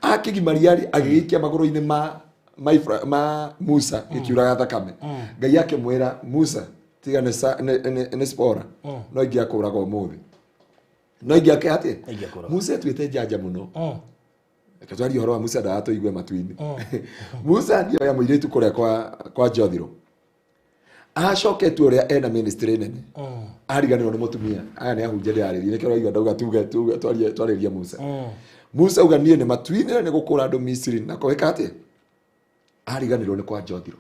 akigimaria agigikia maguru-ini ma Musa gikiuraga thakame Ngai yake mwera Musa tiga ne Spora no ingia kuraga umuthi no ingia ke ati Musa twite janja muno katwari horo wa Musa ndato igwe matu-ini Musa ndio ya muiritu kuria kwa Jothiro acoke tu uria ena ministry nene ariganirwo ni mutumia aya ni ahunjia ari ni kero igwa ndauga tuga twariria Musa Musa uga nie ni matu-ini ni gukura andu Misiri na kweka ati ariganirwo ni kwa Jothiro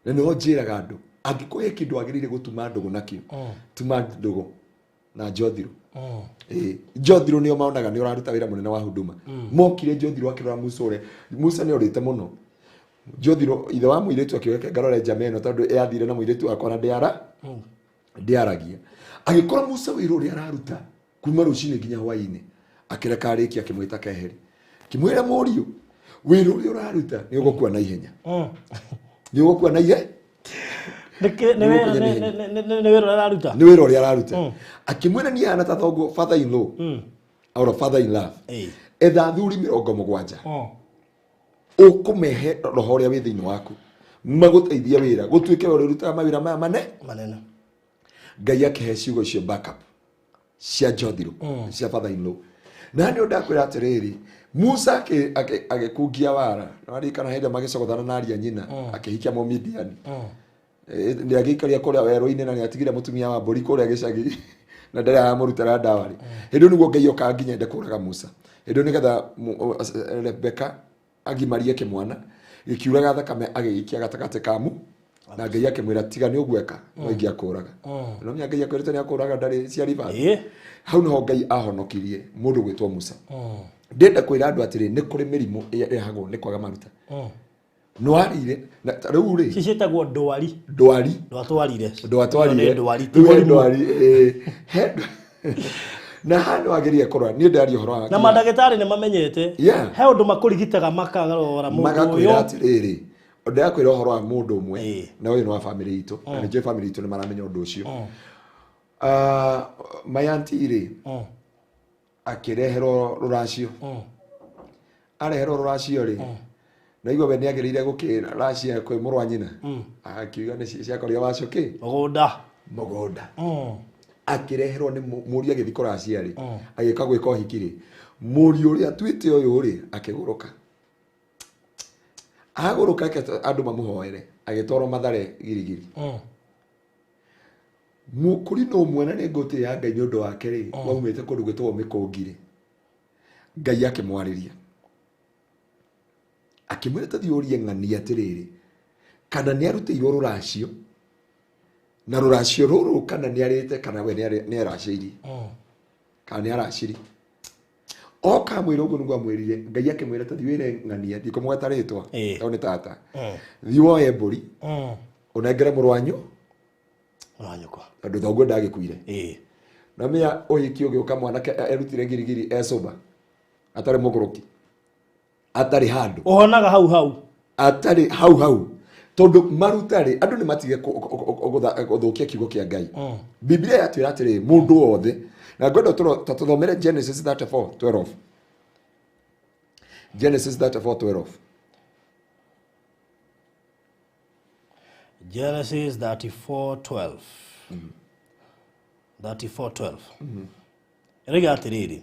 na ni onjiraga andu angikuhe kindu agirire gutuma ndugu nakio tuma ndugu na Jothiro Jothiro nio maonaga ni uraruta wira munene wa huduma mokire Jothiro akirora Musa ni orite muno Jothiro ithe wa muiritu akiweka ngarore jameno tondu yathire na muiritu akora ndiaragia agikora Musa wira uri araruta kuma rucini nginya hwaini akireka ariki akimwita keheri kimwira murio wira uri uraruta ni ugukua na ihenya ni ugukua na ihenya ni wira uri araruta akimwira ni ana ta thogo father in law or father in law etha thuri 70 ukumehe roho ria wi thiini waku maguteithia wira gutuike uri ruta mawira maya manene Ngai akehe ciugo icio backup cia Jothiro cia father in law na ni ndakwira atiriri Musa agikungia wara na arikana hende magicogothana na aria nyina akihikia mo Midian ndi agikaria kuria werũ-ini na ni atigire mutumia wa mburi kuria gicagi na ndare ya murutara ndawari hindu niguo Ngai oka nginya ende kuraga Musa hindu nigetha Rebeka agimarie kimwana gikiuraga thakame agigikia gatagate kamu na Ngai akimwira tiga ni ugweka no ingia kuraga no Ngai akwirite ni akuraga ndari cia riba hau no Ngai ahonokirie mundu gwitwo Musa ndenda kwira andu atiri ni kuri mirimu irehagwo ni kwaga maruta no arire na riu ri cicitagwo ndwari na hano ageria korwa ni ndari horo na madagitari ni mamenyete he undu makurigitaga makarora mundu uyu atiriri undu yakwira horo wa mundu umwe na uyu no wa family itu na ni family itu ni maramenya undu ucio mayanti iri akirehero ruracio arehero ruracio ri na igwa we ni agirire gukira racia kwi murwa nyina akiuga ni ciakoria wacio ki mugunda akireherwo ni muri agithikora aciari agika gwika uhikiri muri uri atwite uyu uri akiguruka aguruka andu mamuhoere agitoro Mathare girigiri mukuri no mwana ni ngote ya Ngai nyondo wake ri waumite kundu gwitwo mikongire Ngai akimwariria akimwita thiurie ng'ani atiriri kana ni arutĩirwo ruracio na ruracio ruru kana ni arite kana we ni araciri kana ni araciri oka mwira ugu nugwa mwirire Ngai akimwira ta thiwire ng'ania ndikomweta ritwa one tata thiwo eburi unengere murwanyu kwa andu thogo ndagikuire na mia ohiki ugiuka mwanake erutire girigiri esoba atari muguruki atari handu ohonaga hau atari hau tondu marutari andu ni matige guthukia kiugo kia Ngai Biblia yatwira atiri mundu wothe na ngondo tuthomere Genesis 34:12 Genesis 34:12 Genesis 34:12 34:12 Rega atiriri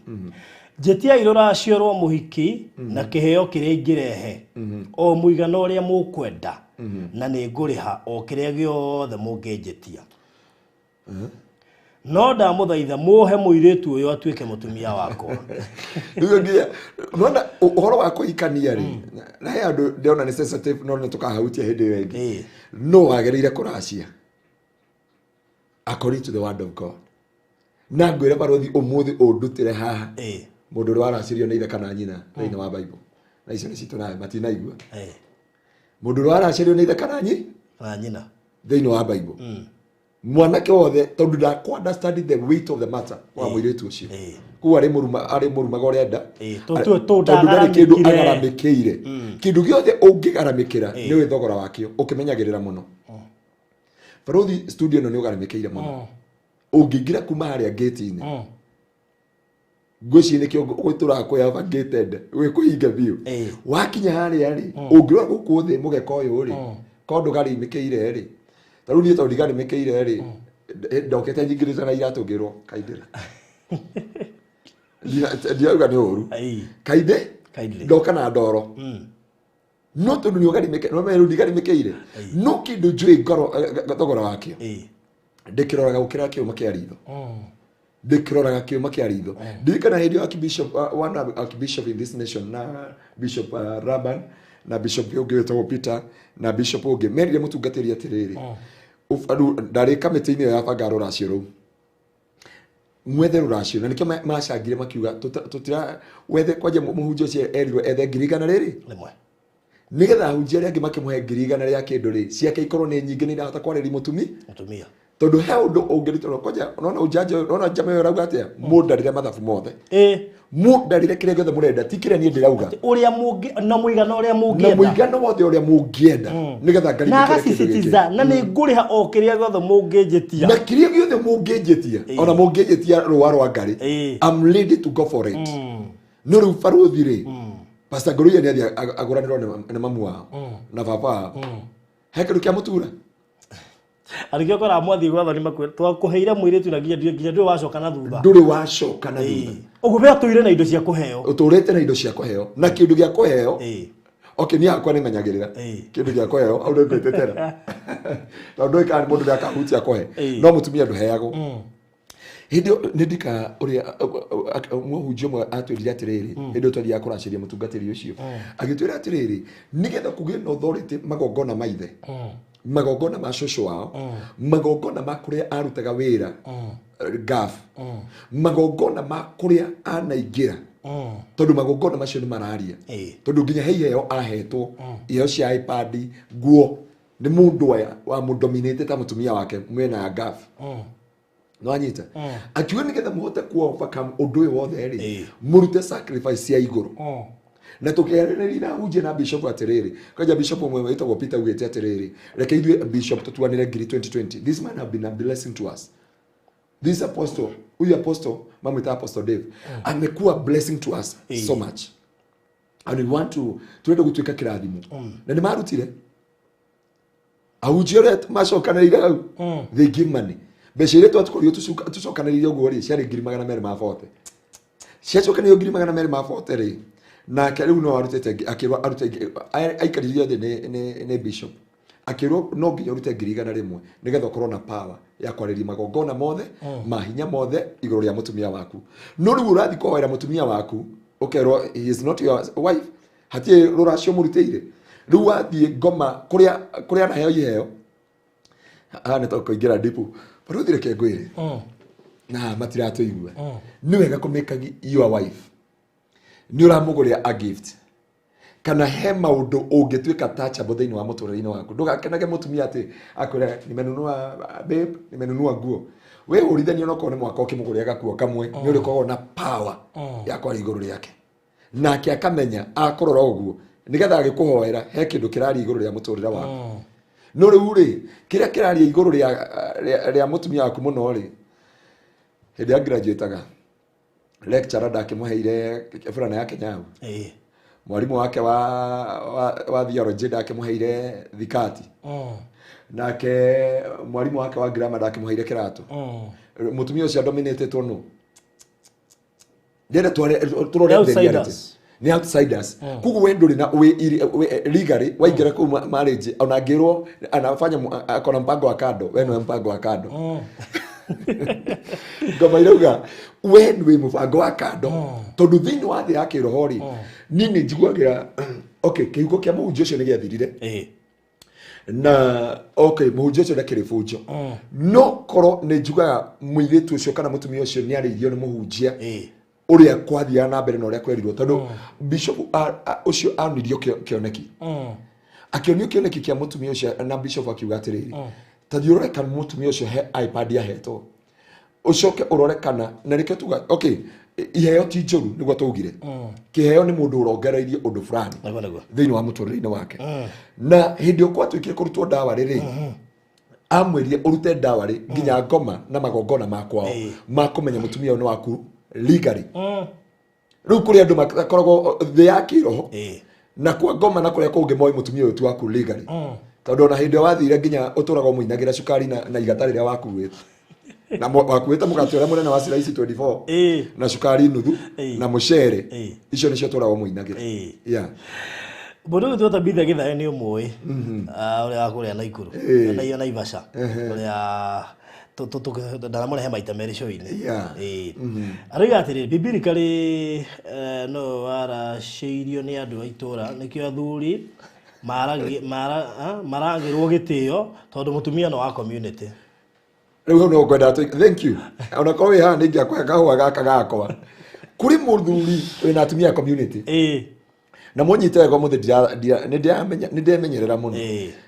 jetia iruracio rwo muhiki na kiheo kiria ingirehe o muigana uria mukwenda na ni nguriha o kiria giothe mungejetia no ndamuthaitha muhe muiritu uyu atuike mutumia wakwa ndio unaona uhoro wa kuhikania ri na he andu ndiona ni sensitive no tukahutia hindi wengi no wagereire kuracia according to the word of God na ngwira barothi umuthi undutire haha mundu uri waracirio ni ithe kana nyina thiini wa Bible na icio ni citu nawe matinaigua mundu uri waracirio ni ithe kana nyina thiini wa Bible mwanake wothe tondu da understand the weight of the matter wa muiritu ucio ku ari muruma gorenda to ndari kindu agaramikire kindu giothe ungigaramikira ni we thogora wakio ukimenyagirira muno barothi studio no ni ugaramikire muno Ũngĩingira kuma harĩa gate-inĩ. Goshi nĩ kĩo gũtura kwa gated. We kũhinga biũ. Wakinya harĩa rĩ, ũngĩrora gũkũ thĩ mũgeka ũyũ rĩ. Kondo gari mĩkĩire rĩ. Tarũ niĩ tondũ gari mĩkĩire rĩ. Ndokete nyingĩrĩte na iratũgĩrwo kaindĩra. Ndiauga nĩ ũru. Kainde. Ndoka na ndoro. No tondũ nĩ ũgari mĩkĩire. No merũ ndigari mĩkĩire. No kĩndũ njũĩ thogora wakĩo. Ndĩkĩroraga gũkĩra kĩũma kĩa ritho. Ndĩkĩroraga kĩũma kĩa ritho. Ndirikana hĩndĩ ya Archbishop, one Archbishop in this nation, na Bishop Raban, na Bishop ũngĩ wĩtagwo Peter, na Bishop ũngĩ merire mũtungatĩri atĩrĩrĩ. Ndarĩ kamĩtĩ-inĩ ya banga rũracio rũu. Mwethe rũracio, na nĩkĩo macangire makiuga tũtira wethe kwanja mũhunjia ũcio erirwo ethe 100 rĩrĩ. Nĩgetha ahunjia arĩa angĩ makĩmũhe 100 rĩa kĩndũ rĩ, ciake ikorwo nĩ nyingĩ nĩ irahota kwarĩria mũtumia. Tondũ he ũndũ ũngĩrutwo kwanja unaona ũjanja unaona njama ĩyo rauga atĩa mũndarire mathabu mothe. Mũndarire kĩrĩa gĩothe mũrenda ti kĩrĩa niĩ ndĩrauga. Ũrĩa mũngĩ na mũigana ũrĩa mũngĩenda. Na mũigana wothe ũrĩa mũngĩenda. Nĩgetha ngari na agacicitiza na nĩ ngũrĩha o kĩrĩa gĩothe mũngĩnjĩtia. Na kĩrĩa gĩothe mũngĩnjĩtia ona mũngĩnjĩtia rũwa rwa ngari. I'm ready to go for it. No rĩu barothi rĩ. Pastor Ngũrũiya nĩ athiĩ agũranĩrwo na mamu wao na baba. He kĩndũ kĩa mũtura. Arĩkĩo kora mwathi gwatho nĩ makwĩra twakũheire mwĩrĩtu na nginya ndũrĩ wacoka na thutha. Ndũrĩ wacoka na thutha. Ũguo we atũire na indo cia kũheo. Ũtũrĩte na indo cia kũheo na kĩndũ gĩa kũheo. Okay, niĩ hakwa nĩ menyagĩrĩra. Kĩndũ gĩa kũheo au nĩ ngwĩtetera. Tondũ ĩka mũndũ ndakahutia kũhe. No mũtumia ndũheagwo. Hĩndĩ nĩ ndika ũrĩa mũhunjia ũmwe atwĩrire atĩrĩrĩ, hĩndĩ ũtari ya kũracĩria mũtungatĩri ũcio. Agĩtwĩra atĩrĩrĩ, nĩgetha kũgĩe na authority magongona maithe. Magongona ma cũcũ wao, magongona ma kũrĩa arutaga wĩra, gaf, magongona ma kũrĩa anaingĩra, tondũ magongona macio nĩ mararia, tondũ nginya he iheo ahetwo, iheo cia iPad, nguo, nĩ mũndũ wa mũdominate ta mũtumia wake mwena ya gaf. No anyita. Akiuga nĩgetha mũhote overcome ũndũ ũyũ wothe rĩ, mũrute sacrifice ya igũrũ. Na tukĩaranĩria na hunjia na bishop atĩrĩrĩ, kaja bishop ũmwe wĩtagwo Peter ugĩte atĩrĩrĩ, reke ithuĩ bishop tutuanĩre ngiri 2020. This man have been a blessing to us. This apostle, huyu apostle, mamwita Apostle Dave, amekuwa blessing to us so much. And we want to tuende gũtuĩka kĩrathimo. Na nĩ marutire. Ahunjia ũrĩa macokanĩrĩire hau, they give money. Mbeca iria twatũkorirwo tucokanĩrĩire ũguo rĩ, ciarĩ 240. Ciacokanĩrĩire 240 rĩ, na karibu no arutete akirwa arute aikaririe thĩ nĩ bishop akirwa no nginya urute 100 nigetha ukorwo na power ya kwarĩria magongona mothe mahinya mothe igũrũ rĩa mũtumia waku. No rĩu ũrathi kũhoera mũtumia waku ukerwo he is not your wife, hatie rũracio mũrutĩire rĩu wathiĩ ngoma kũrĩa na heo iheo nĩ tũkũingĩra dipu baruthire kengwĩre na matiratũigua nĩ wega kũmeka your wife ni ũramũgũrĩra a gift kana he maũndũ ũngĩtuĩka touchable thĩinĩ wa mũtũrĩre-inĩ waku. Ndũgakenage mũtumia atĩ akwĩra nimenunua babe, nimenunua nguo. We ũrithania no kone mwaka ũkĩmũgũrĩra gakuo kamwe nĩ ũrĩkoragwo na power ya kwara igũrũ rĩake. Nake akamenya akorora ũguo nĩgetha agĩkũhoera he kĩndũ kĩrari igũrũ rĩa mũtũrĩre waku. No rĩu rĩ kĩrĩa kĩrari igũrũ rĩa mũtumia waku mũno rĩ hĩndĩ ya graduate-aga lecturer ndakĩmũheire fulana yake nyau. Mwalimu wake wa theology ndakĩmũheire thikati. Nake mwalimu wake wa grammar ndakĩmũheire kĩratũ. Mũtumia ũcio dominated no. Ndĩrenda tũrore reality. Ni outsiders. Kugu we ndũrĩ na legally waingĩra kũu marriage ona ngĩrwo anafanya akona mpango wa kando, we no mpango wa kando. Ngoma irauga we nĩ mũbango wa kando tondũ thĩinĩ wa thĩ ya kĩroho rĩ niĩ nĩ njiguagĩra okay kĩhuko kĩa mũhunjia ũcio nĩ gĩathirire na okay mũhunjia ũcio ndakĩrĩ bunjo no korwo nĩ njugaga mũirĩtu ũcio kana mũtumia ũcio nĩ arĩirio nĩ mũhunjia ũrĩa kwathiaga na mbere na ũrĩa kwerirwo tondũ bishop ũcio anirio kĩoneki akĩonio kĩoneki kĩa mũtumia ũcio na bishop akiuga atĩrĩrĩ tathiũrore kana mũtumia ũcio he iPad ahetwo ucoke urorekana na reke tuga okay iheo ti njũru nĩguo tũugire kĩheo nĩ mũndũ ũrongereirie ũndũ fulani thĩinĩ wa mũtũrĩre-inĩ wake na hĩndĩ ũkwa twĩkire kũrutwo ndawa rĩrĩ amwerie urute ndawa ri nginya ngoma na magongona makwao makumenya mutumia no waku legally riu kuri andu makoragwo the yakiro na kwa ngoma na kuria kungi moi mutumia uyu tu waku legally tondu na hindi wathire nginya uturaga muinagira cukari na igata riria wakuwite na wakuwite mugati uria munene wa Siraisi 24 na cukari nuthu na mucere icio nicio turaga muinagira Bodo tu tabitha githae ni umwe uria akuria na ikuru na iyo na Ivasha uria ndaramure he maita meri show-ini ariga atiri biblically no araceirio ni andu aitura nikio athuri maragirwo gitio tondu mutumia no wa community riu no ngwenda thank you ona ko wi ha ningi akwa kahua gaka gakwa kuri muthuri wina atumia community na munyite wega muthe ndiamenyerera muno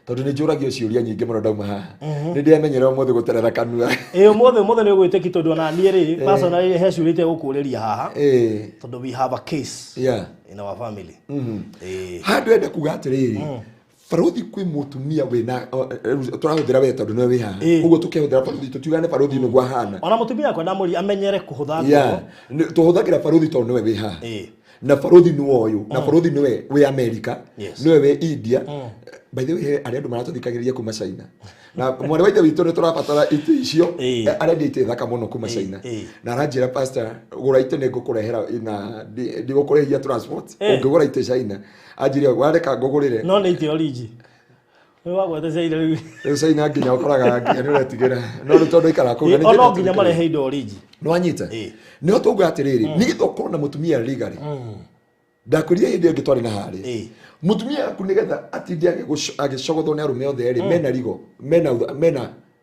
tondu ni njuragio ciuria nyingi muno ndauma haha ni ndiamenyerera muthe guterera kanua muthe ni ugwite tondu na nie ri personally he ciurite gukuriria haha tondu we have a case in our family handu ende kuga atiriri baruthi kwi mutumia wina turahuthira we tondu no wi haha uguo tukihuthira baruthi tutugane baruthi no gwa hana ona mutumia kwenda muri amenyere kuhutha tuhuthagira baruthi tondu no wi haha na baruthi no oyu na baruthi no we America no we India by the way ari andu maratuthikagiriria kuma China na mwana waithe witu ni turabatara ite icio arenda ite thaka muno kuma China na aranjira pastor gura ite ne ngukurehera ina ndigukurehia transport ungigura ite China anjire wareka ngugurire no ni ite origi we wagwete China riu China nginya ukoraga nginya ni uretigira no tondu ikara kuga ni ono nginya marehe indo origi no anyita niho tuguga atiriri ni githoko na mutumia legally ndakuria hindi ngitwari na hari mutumia ku nigetha atindi agicogothwo ni arume othe eri mena rigo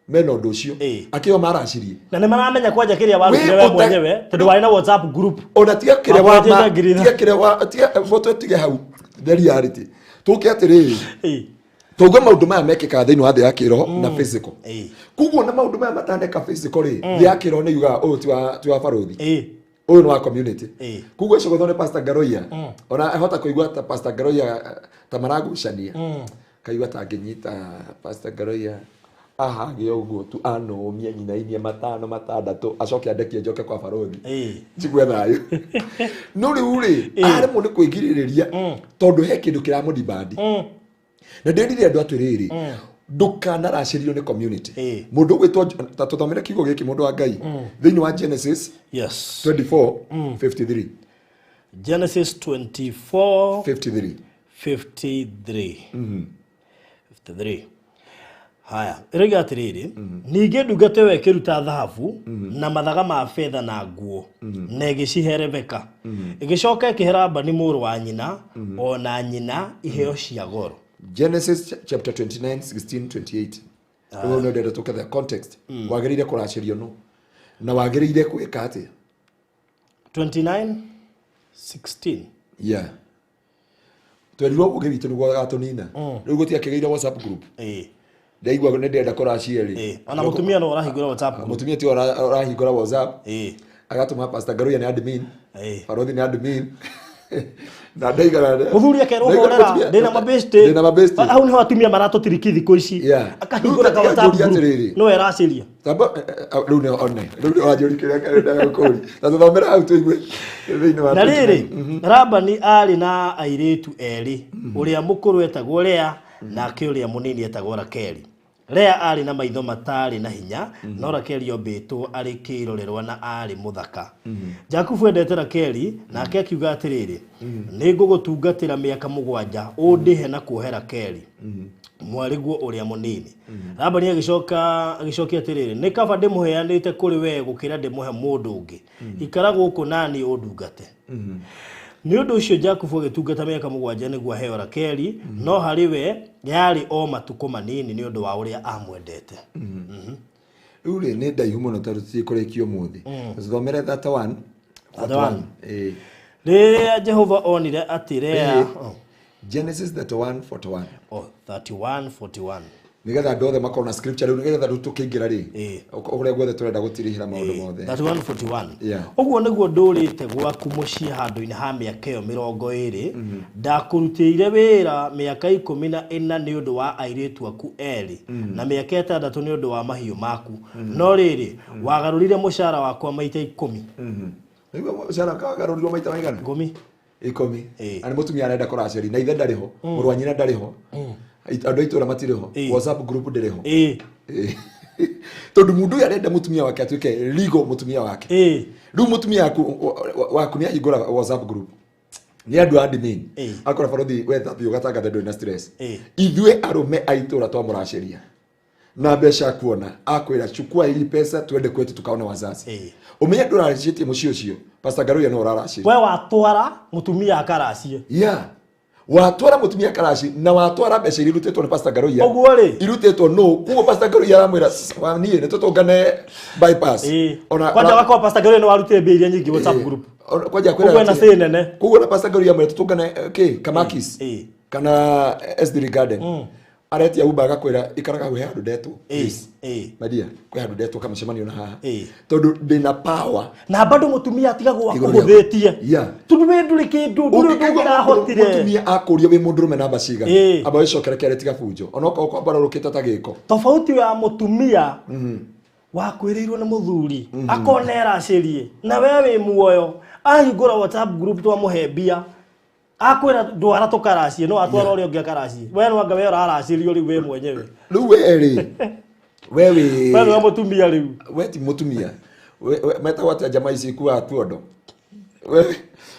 mena undu ucio akio maracirie na ni maramenya kwanja kiria warutire we mwenyewe tondu wari na WhatsApp group ona tiga kiria voto tige hau the reality tuke atiriri tuga maundu maya mekika thiini wa thi ya kiroho na physical kuguo na maundu maya matandeka physical ri thi ya kiroho ni yuga tu wa baruthi uyu wa community kuguo cogotho ni Pastor Garoia ona hota kuigua ta Pastor Garoia ta maragucania kaigua ta nginyita Pastor Garoia aha gio uguo tu ano mia nyina inia matano matandatu acoke andekie njoke kwa baruthi njigwe thayo no riu ri ari mu ni kuigiriria tondu he kindu kiramudibandi na ndirire andu atiriri ndukana racirio ni community mundu gwitwo ta tuthomere kigo giki mundu wa Ngai thiini wa Genesis 24:53 Genesis 24:53 53 haya iriga atiriri ninge ndungate we kiruta thahabu na mathaga ma fedha na nguo na igicihe Rebeka igicoka ikihera Labani muru wa nyina ona nyina iheo cia goro Genesis chapter 29:16-28 uno ndio tuka the context wagirire kuracirio no na wagirire kwika ati 29:16 twerirwo uge witu niguo gatunina riu gutia kigeire WhatsApp group ndaigua ne ndenda kuracieri ona mutumia no urahingura WhatsApp group mutumia ti urahingura WhatsApp agatuma Pastor Garoia ni admin baruthi ni admin na ndaigara muthuri akerwo horera ndina mabeste au ni atumia maratutiriki thiku ici akahingura ka WhatsApp group no eraciria tamba riu ne one riu wajuri kiria karenda gukuri na tuthomera au tuigwe thiini wa na riri Labani ari na airitu eri uria mukuru etagwo Lea na akiuria munini etagwo Rakeli Lea ari na maitho matari na hinya no Rakeli ombitwo ari kirorerwa na ari muthaka Jakubu endete Rakeli na akiuga atiriri ni ngugutungatira miaka 7 undihe na kuohera Rakeli mwariguo uria munini Labani agicokia atiriri ni kaba ndimuheanite kuri we gukira ndimuhe mundu ungi ikara guku nani undungate ni undu ucio Jakubu agitungata miaka 7 niguo aheo Rakeli no hari we yari o matuko manini ni undu wa uria amwendete uri ni ndaihu muno taruti kurikio muthi thomere that one Rĩrĩa Jehova onire ati Lea Genesis 31:41 31:41 nigetha andũ othe makorwo na scripture rĩu nigetha tũkĩingĩra rĩ ũrĩa guothe tũrenda gũtirihĩra maũndũ mothe. That 141 ũguo nĩguo ndũrĩte gwaku mũciĩ handũ-inĩ ha mĩaka ĩyo 20 ndakũrutĩire wĩra mĩaka 14 nĩ ũndũ wa airĩtu aku erĩ na mĩaka 6 nĩ ũndũ wa mahiũ maku no rĩrĩ wagarũrire mũcara wakwa maita 10. Nĩguo mũcara kagarũrirwo maita maigana? 10. Ani mũtumia arenda kũracĩri na ithe ndarĩho mũrũ wa nyina ndarĩho andũ aitũra matirĩho WhatsApp group ndĩrĩho tondu mundu uyu arenda mutumia wake atuike legal mutumia wake riu mutumia waku ni ahingura WhatsApp group ni andu admin akora farothi wetha bio gatanga thendo na stress ithue arume aitura twamuraciria na besha kuona akwira chukua hili pesa tuende kwetu tukaona wazazi umenye nduraricitie mucio cio Pastor Garuya no raraciria we watwara mutumia akaracie watwara mutumia karaci na watwara mbeca irutetwo ni Pastor Garuya uguo ri irutetwo no kuo Pastor Garuya aramwira nie nitutongane bypass ona kwanja wako Pastor Garuya no warutire mbia iria nyingi WhatsApp group kwanja kwira na sene nene kuo na Pastor Garuya amwira tutongane kamakis kana SD Garden aretia uba agakwira ikaraga gwe handu ndetwo madia gwe handu ndetwo kama cemanio na haha tondu ndina power na bado mutumia atigagwo akuguthitie tundu we nduri kindu nduri ndurahotire mutumia akurio we mundu rume namba ciga aba wicokere kere tiga bunjo onoko kwambara rukita ta giko tofauti ya mutumia wakwiriirwo ni muthuri akonera acirie na we wi muoyo ahingura WhatsApp group twa muhembia akwira ndwara tukaracie no atwara uri ungi akaracie we no anga we araracirio riu we mwenyewe riu we ri wewe no mutumia riu we ti mutumia we meta wata jamaa ici kuwa tuondo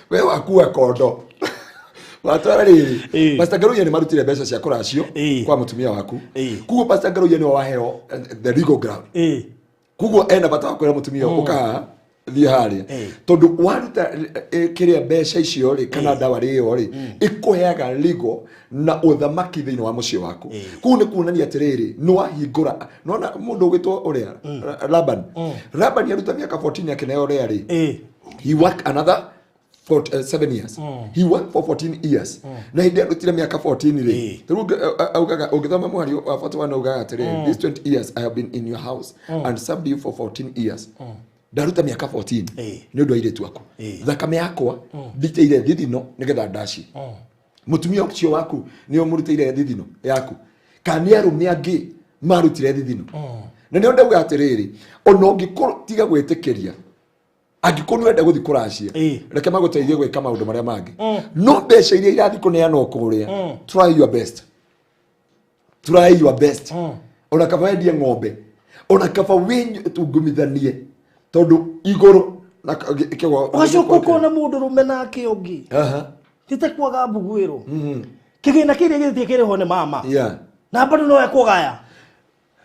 we wakuwa kondo watwara riri Pastor Garuya ni marutire mbeca cia kuracio kwa mutumia waku kugo Pastor Garuya ni waheo the legal ground kugo ena bata kwira mutumia uka thie haria tondu waruta kiria mbeca icio ri kana dawa rio ri ikuheaga legal na uthamaki thiini wa mucio waku ku ni kuonania atiriri no ahingura nona mundu ugitwo uria Laban yaruta miaka 14 akineo uria ri he work another 7 years he worked for 14 years na hindi arutire miaka 14 ri riu augaga ugithoma mwari wa 41 augaga atiriri this 20 years I have been in your house and served you for 14 years ndaruta miaka 14 ni undu airetu aku thakame yakwa nditeire thithino nigetha ndaci mutumia ucio waku ni omurutire thithino yaku kani arume angi marutire thithino na ni ndauga atiriri ona ungikutiga gwitikiria angikonu enda guthi kuracia reke maguteithie gwika maundu maria mangi no mbeca iria irathi kuneana kuria try your best ona kaba endie ng'ombe ona kaba winyu tungumithanie tondu iguru na kigo wacoka na mundu rume nake ungi titakwaga mbugwiro kigina kiria githie kiriho ni mama na bado no ekugaya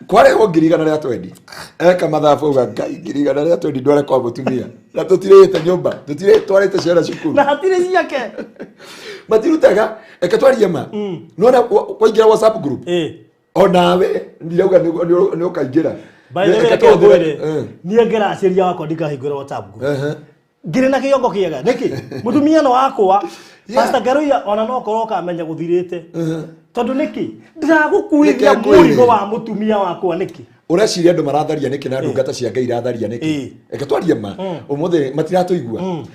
kware ngirigana ria twendi eka mathabu ga ngirigana ria twendi ndware kwa mutumia na tutirete nyumba twarete ciana cukuru na hatire ciake matirutaga eka twarie ma nona kwaingira WhatsApp group onawe ndirauga ni ukaingira by the way kagwire nie ngiraciria wakwa ndikahingura WhatsApp group ngire na kiongo kiega niki mutumia no wakwa Pastor Garuya ona no koroka amenya guthirite tondu niki ndiragukuithia murigo wa mutumia wakwa niki ureciria andu maratharia niki na ndungata cia Ngai iratharia niki eke twarie ma umuthi matiratuigua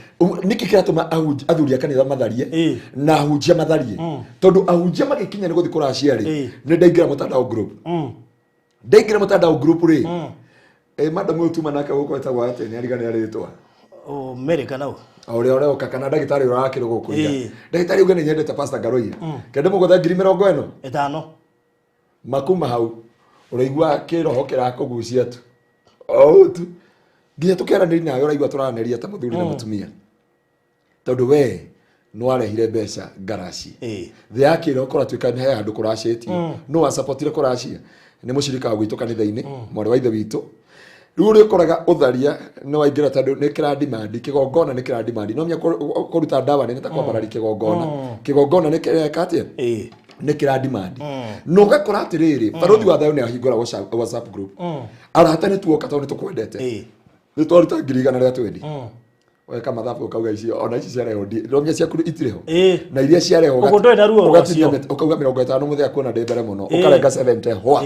niki kiratuma athuri akanitha matharie na ahunjia matharie tondu ahunjia magikinya ni guthi kuracia ri ni ndaingira mutandao group ri madam utuma naka guko etagwa ate ni arigana yaritwa America now ore kana ndagitari urakiro gukuira ndagitari ugene nyendete Pastor Garuya kende mugotha 50 makuma hau uraigua kiroho kirakugucia tu tu nginya tukiaranĩria nawe uraigua turaneria ta muthuri na mutumia tondu we no arehire mbeca ngaraci the yakiro kora tuika he handu kuracitio no wa supportire kuracia ni mucirika wa gwitu kanitha-ini mwari wa ithe witu riu ri koraga utharia no waingira tondu ni kira demand kigongona ni kira demand no mya kuruta dawa ni ta kwambarari kigongona ni kira katia ni kira demand no gakora atiriri baruthi wa thayo ni ahingura WhatsApp group arahata ni tuoka tondu tukwendete ni twaruta ngirigana ria twendi weka mathabu ukauga icio ona ici ciareho ndongia ciaku itireho eh na iria ciareho ugo ndo na ruo ugatia ukauga 50 muthia kuona ndi mbere muno ukarenga 70 hwa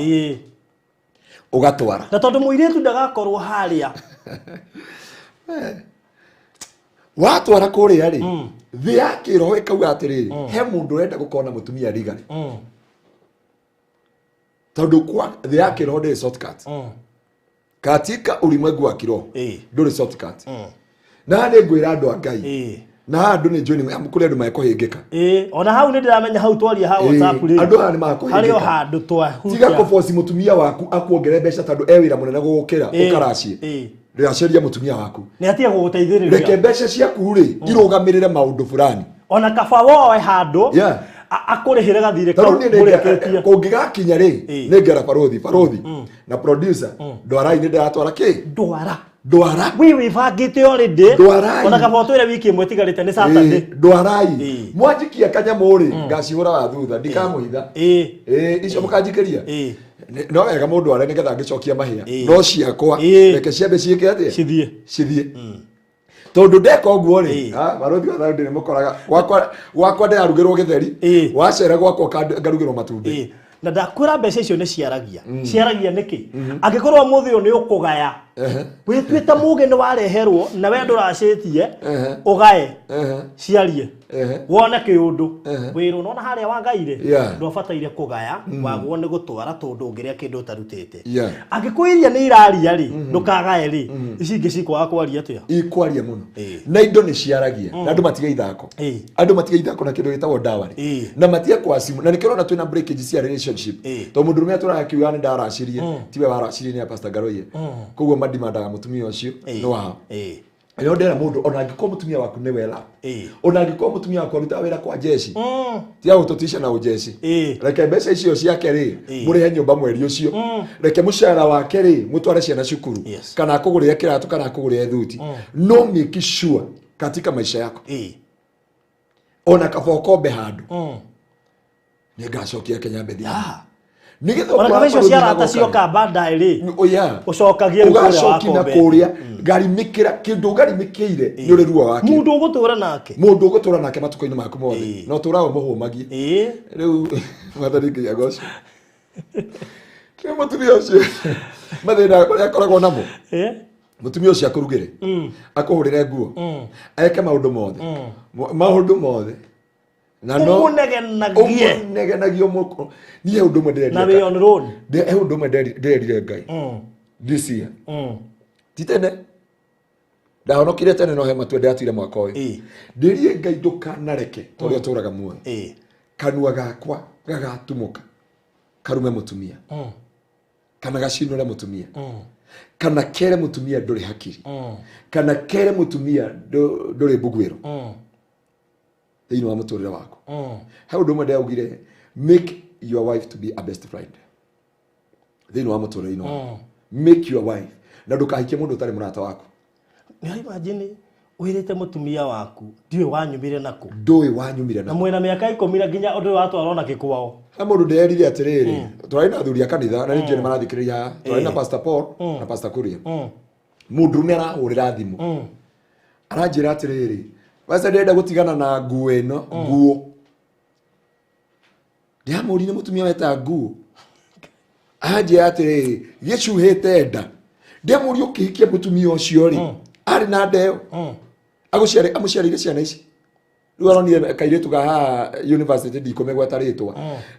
ugatwara na tondu muiretu ndagakorwo haria watwara kuria ri thi yake roho ikauga atiriri he mundu urenda gukona mutumia rigari tondu kwa thi yake roho ndi shortcut katika ulimwengu wa kiroho nduri shortcut na nĩ ngwĩra andũ a Ngai na andũ nĩ njũĩ kũrĩ andũ mekũhĩngĩka ona hau nĩ ndĩramenya hau twaria ha WhatsApp rĩ andũ aya nĩ makũhĩngĩka harĩ o handũ tiga kũboci mũtumia waku akuongere mbeca tondũ e wĩra mũnene gũgũkĩra ũkaracie rĩaceria mũtumia waku nĩ atia gũgũteithĩrĩria reke mbeca ciaku rĩ irũgamĩrĩre maũndũ fulani ona kaba woe handũ akũrĩhĩre gathirĩ kau mũrĩkĩtie kũngĩgakinya rĩ nĩ ngera barothi na producer ndwarai nĩ ndĩratwara kĩ ndwara we bangĩte already ona kaba twĩre wiki ĩmwe tigarĩte nĩ Saturday ndwarai mwanjikia kanyamũ rĩ ngacihũra wa thutha ndikamũhitha icio mũkanjikĩria no wega mũndũ arĩ nĩgetha ngĩcokia mahĩa no ciakwa reke ciambe ciĩke atĩa cithiĩ tondu ndeka ũguo rĩ barothi wa thaundi nĩ mũkoraga gwakwa ndĩrarugĩrwo gĩtheri wacera gwakwa ngarugĩrwo matumbĩ na ndakwĩra mbeca icio nĩ ciaragia nĩkĩ angĩkorwo mũthĩ ũyũ nĩ ũkũgaya wĩtuĩte mũgĩ nĩ wareherwo na we ndũracĩtie ũgaye ciarie wone kĩũndũ wĩrwo nona harĩa wa Ngai rĩ ndwabataire kũgaya wagwo nĩ gũtwara tondũ ũngĩrĩa kĩndũ ũtarutĩte angĩkwĩria nĩ iraria rĩ ndũkagaye rĩ ici ingĩ cikwaga kwaria atĩa ikwaria mũno na indo nĩ ciaragia na andũ matiga ithako na kĩndũ gĩtagwo ndawa rĩ na matia kwa simu na nĩkĩrona twĩna breakage cia relationship to mũndũ rũmĩa tũrakiuga nĩ ndaracirie tiwe waracirie nĩ Pastor Garoye koguo mandimandaga mũtumia ũcio nĩ wao Ayo ndera mundu ona angĩkorwo mutumia waku nĩ wela ona angĩkorwo mutumia waku aruta wĩra kwa jeshi tia utotisha na ujeshi reke mbeca icio ciake rĩ mũrĩhe nyũmba mweri ũcio reke mũcara wake rĩ mũtware ciana cukuru kana akũgũrĩre kĩratũ kana akũgũrĩre thuti no make sure katika maisha yako ona kabokombe handu nĩ ngacokia Kenya mbethi nigetha ona ciara atacio ka baadaye rĩ ucokagie ugacoki na kuria ngarimikira kindu ngarimikire ni uri ruo wake mundu ugutura nake matuko-ini maku mothe no turao muhumagie riu mathariki ya gocio ke mutumia ucio mathina yakoragwo namo mutumia ucio akurugire akuhurire nguo eke maundu mothe na no negenagio muko ni undu mwe ndĩrenda na we on road undu mwe ndĩrenda Ngai this year titene ndahonokire tene no he matwe ndatwire mwaka ũyũ ndĩrie Ngai ndũkanareke tondũ tũraga muoyo kanua gakwa gagatumuka karume mutumia kana gacinore mutumia kana kere mutumia ndũrĩ hakiri kana kere mutumia ndũrĩ mbugwĩro thĩinĩ wa mũtũrĩre waku he ũndũ ũmwe ndaugire make your wife to be a best friend thĩinĩ wa mũtũrĩre-inĩ waku make your wife na ndũkahikie mũndũ ũtarĩ mũrata waku nĩ imagine wĩrĩte mũtumia waku ndiũĩ wanyumire naku na mwena mĩaka 10 nginya ũndũ watwarwo na gĩkwao he mũndũ nderire atĩrĩrĩ tũrarĩ na athuri a kanitha na ningĩ nĩ marathikĩrĩria tũrarĩ na Pastor Paul na Pastor Kuria mũndũ nĩ arahũrĩra thimũ aranjĩra atĩrĩrĩ wasa ndenda gutigana na nguo ĩno nguo ndiamũrire mutumia weta nguo aje atĩrĩrĩ gĩcuhĩte nda ndiamũri ũkĩhikia mutumia ũcio rĩ arĩ na ndeo amũciarĩire ciana ici rĩu aronire kairĩtu gaha university ndikomegweta rĩtwa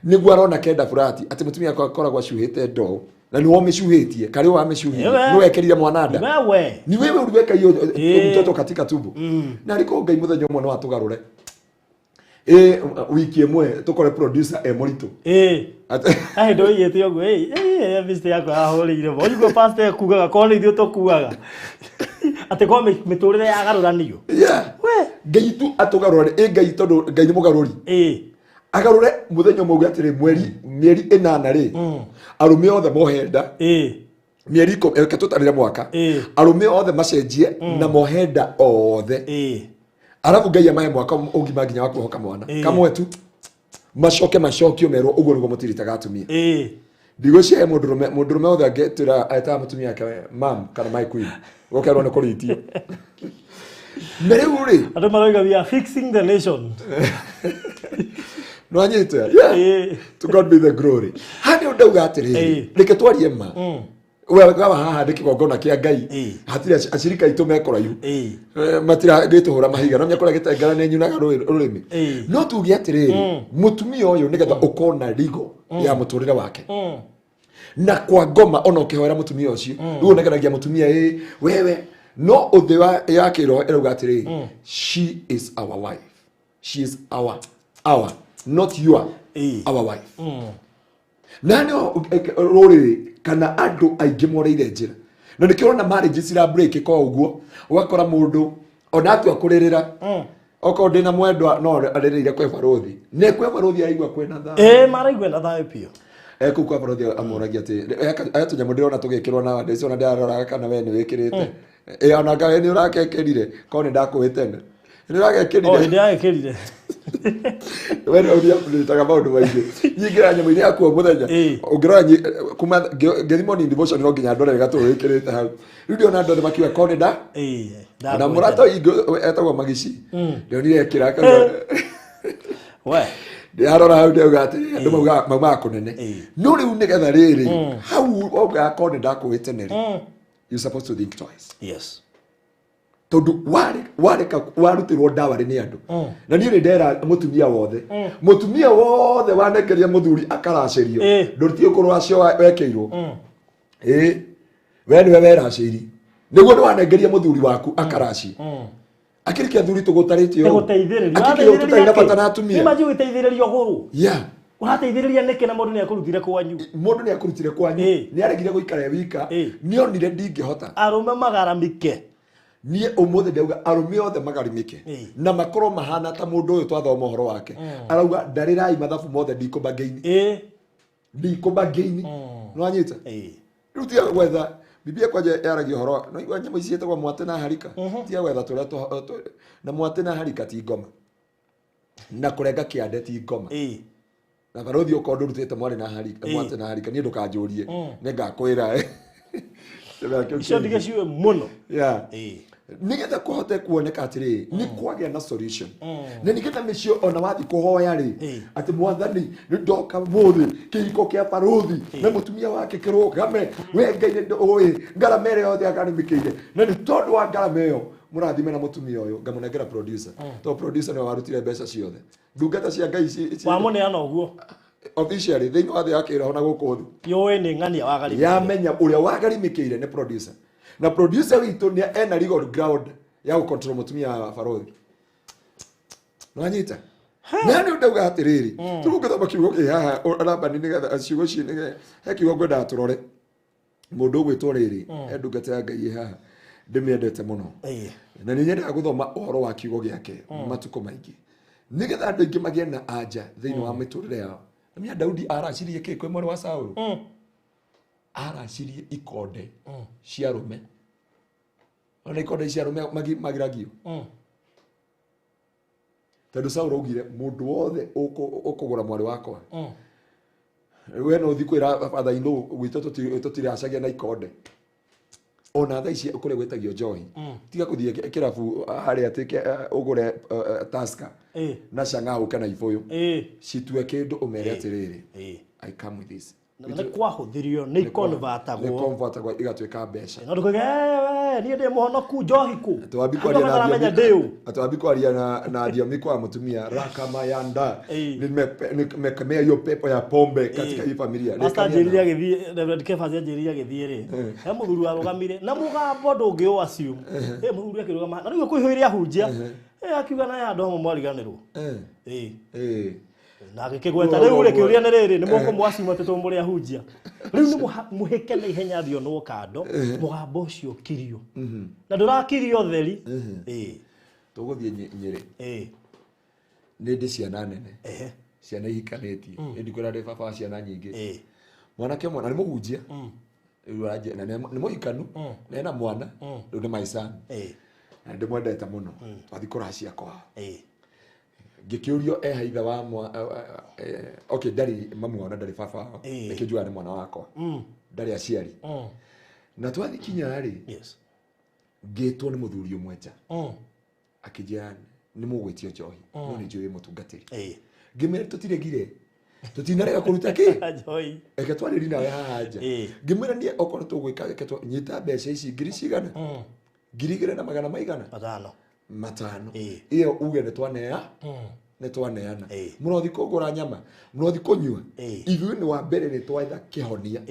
nĩguo arona kenda burati atĩ mutumia akoragwo acuhĩte ndoo na ni wameshuhetie kari wameshuhia no wekerire mwanada ni wewe uliweka hiyo mtoto katika tumbo na aliko Ngai muthenya mwana watugarure wiki emwe tukore producer Morito ai ndo yete yogo miste yako ahorire bo yugo pastor kugaga kone ithio tokuaga ate kwa miturire ya garuranio we Ngai tu atugarure Ngai tondu Ngai ni mugaruri agarure muthenya mwe atire mieri 8 ri arume othe mohenda mieri 10 ketutarire mwaka arume othe macenjie na mohenda othe arabu Ngai amahe mwaka ugima nginya wa kuhoka mwana kamwe tu macokio merwo uguo niguo mutiritaga atumia ndigũcie mũndũrũme othe angĩtwĩra eta mutumia yake mam kana my queen gokerwo nĩ kũritio Mere uri. Ado maroiga we are fixing the nation. No anyita. Yeah. To God be the glory. Hani udauga atiriri. Reke twarie ma. Wewe kama haha ndikigongona kia Ngai. Hatire ashirika itu mekora yu. Matira gituhura mahiga. No nyakora gitengara ne nyunaga rurimi. No tugi atiriri. Mutumia uyu nigetha ukona ligo ya muturire wake. Na kwa ngoma ona ukihoera mutumia ucio. Riu negeragia mutumia wewe no uthiwa yake ro erauga atiriri. She is our wife. She is our not your our wife. Nani roriri kana andu aingi moreire njira. Na nikirona marriage cira break kwa uguo ugakora mundu ona atu akuririra. Oko ndina mwendwa no aririire kwe barothi. Ne kwe barothi aigwa kwena tha. Maraigwa na tha pio. Ku kwa barothi amoragia ati aya tunyamu ndirona tugikirwa na ndeci ona ndarora kana we ni wikirite. Ona ngae ni urakekerire ko ni ndakuwitene. Ni urakekerire. Ni urakekerire. Wewe uria nditaga maundu maingi. Nyingira nyamu iri akuo muthenya. Ungirora kuma ngethimo ni devotion no nginya ndore gatu wikirite hau. Riu ona ndore makiwa ko ni nda. Na murato ingo etagwo magici. Ndio ni ekira kana. We. Ndirarora hau ndeuga ati andu mauga kunene. No riu nigetha riri hau oga ko ni ndakuwiteneri. You supposed to think twice. Yes. Tondu warutirwo ndawa ni andu na ni ndera mutumia wothe wanekeria muthuri akaracirio nduti ukuru acio wekeirwo we niwe weraciri niguo ni wanengeria muthuri waku akaraci akirikia thuri tugutarĩtio guteithĩrĩria bata na atumia nima ju guteithĩrĩria guru urateithĩrĩria nĩkĩ na mũndũ nĩ akurutire kwanyu nĩ aregire gũikara wika nĩ onire ndingĩhota arume magaramike nie umuthi ndauga arume othe magarimike na makorwo mahana ta mundu uyu twathoma uhoro wake arauga ndarirai mathabu mothe ndikubangeini no anyita riu tia gwetha bibia kwaje yaragia uhoro no igwa nyamũ ici etagwo mwate na harika tia gwetha turia na mwate na harika ti ngoma na kurenga kiande ti ngoma na barothi ukondu rutite mwari na harika mwate na harika ni ndukanjurie ne ngakwira icio ndigeciwe muno nigetha kuhote kuoneka atiri ni kwagia na solution na nigetha micio ona wathi kuhoya ri ati mwathani ni ndoka muthi kihiko kia barothi na mutumia wake kirugame we Ngai ni ndoi ngaramere yothe akarimikire na ni tondu wa ngarameyo murathime na mutumia uyu ngamunengera producer to producer ni warutire mbeca ciothe ndungata cia Ngai ici wamuneana uguo officially thĩinĩ wa thĩ ya kĩrho na gũkũ thĩ yũĩ nĩ ng'ania wagarimĩkĩire yamenya ũrĩa wagarimĩkĩire nĩ producer na producer witũ nĩ ena legal ground ya gũcontrol mũtumia wa barothi nwanyita nani ndauga atĩrĩrĩ tũgũgĩthoma kiugo kĩ haha arambani nĩgetha ciugo ici he kiugo ngwenda tũrore mũndũ ũgwĩtwo rĩrĩ ndungata ya Ngai haha ndĩmĩendete mũno na nĩ nyendaga gũthoma ũhoro wa kiugo gĩake matukũ maingĩ nĩgetha andũ aingĩ magĩe na anja thĩinĩ wa mĩtũrĩre yao Mia Daudi aracirie kĩ kwĩ mwana wa Saũlũ aracirie ikonde cia rume ona ikonde cia rume magiragio tondu Saũlũ augire mũndũ wothe ũkũgũra mwari wakwa we no thikwĩra father-in-law gwitũ tũtiracagia na ikonde ona tha ici kũrĩa gwĩtagio njohi tiga gũthiĩ kĩrabu harĩa atĩ ũgũre Tusker na Shang'au kana Iboyo citue kĩndũ ũmere atĩrĩrĩ I come with this nĩ kwahũthĩrio nĩ convertagwo igatuĩka mbeca no ndũkauge niĩ ndĩ mũhonoku njohi kũ atwambi kwaria na thiomi kwa mutumia rakamayanda nimekemea hiyo pepo ya pombe katika hii familia astanjĩrĩria gĩthiĩ Reverend Kefas anjĩrĩria gĩthiĩ rĩ he mũthuri warũgamire na mũgambo ndũngĩ assume mũthuri akĩrũgama na rĩu kwĩhũire ahunjia akiuga na andũ amwe mwariganĩrwo na gĩkĩgweta rĩu rĩ kĩũria nĩ rĩrĩ nĩ mũkũmwacima tũtũ mũrĩ ahunjia rĩu nĩ mũhĩke na ihenya thionwo kando mũgambo ũcio kirio na ndũrakirio theri tũgũthiĩ Nyĩrĩ nĩ ndĩ ciana nene ciana ihikanĩtie ĩndĩ kwĩna ndĩ baba wa ciana nyingĩ mwanake mwana nĩ mũhunjia na nĩ mũhikanu na ena mwana rĩu nĩ my son na ndĩmwendete mũno twathi kũracia kwao ngĩkĩũrio haitha wa okay ndari mamu wao na ndari baba wao nikĩnjua nĩ mwana wakwa ndari aciari na twathi kinya rĩ ngĩtwo nĩ mũthuri ũmwe nja akijana ni mugwitio njohi no ni njui mutungatiri ngimere tutiregire tutinarega kuruta ki njohi eke twariri nawe haja ngimere ni okoro tugwika eke nyita mbeca ici ngiri cigana ngiri igere na magana maigana matano iyo uge ne twanea ne twaneana murothi kugura nyama murothi kunyua ithu ni wa mbere ni twaitha kihonia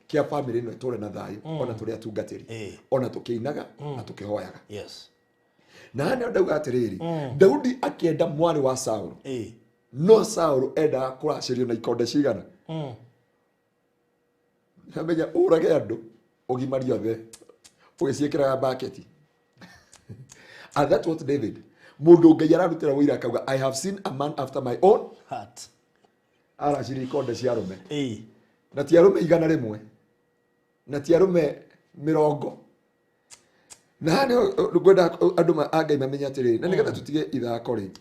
kia family no tore na thayu ona turi atungatiri ona tukiinaga na tukihoyaga na hane ndauga atiriri Daudi akienda mwari wa Saul no Saul enda kuracirio na ikonde cigana hamenya urage andu ugimario the ugiciekera bucket and that's what David mundu ngai ararutira wira akauga I have seen a man after my own heart araciri ikonde cia rume na ti arume 100 na ti arume 70 na hane ngwenda andu angai mamenya atiriri na nigetha tutige ithako ri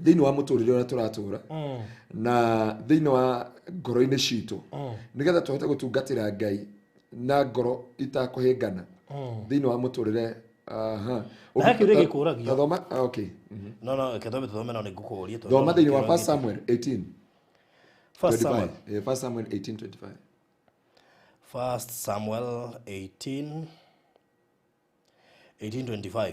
thini wa muturire ura turatura na thini wa ngoro-ini citu nigetha tuhote gutungatira ngai na ngoro itakuhingana thini wa muturire na kiure gikuragio thoma okay no kethome thome no nigukuria thoma thini wa 1 Samuel 18 1 Samuel 18:25 1 Samuel 18:25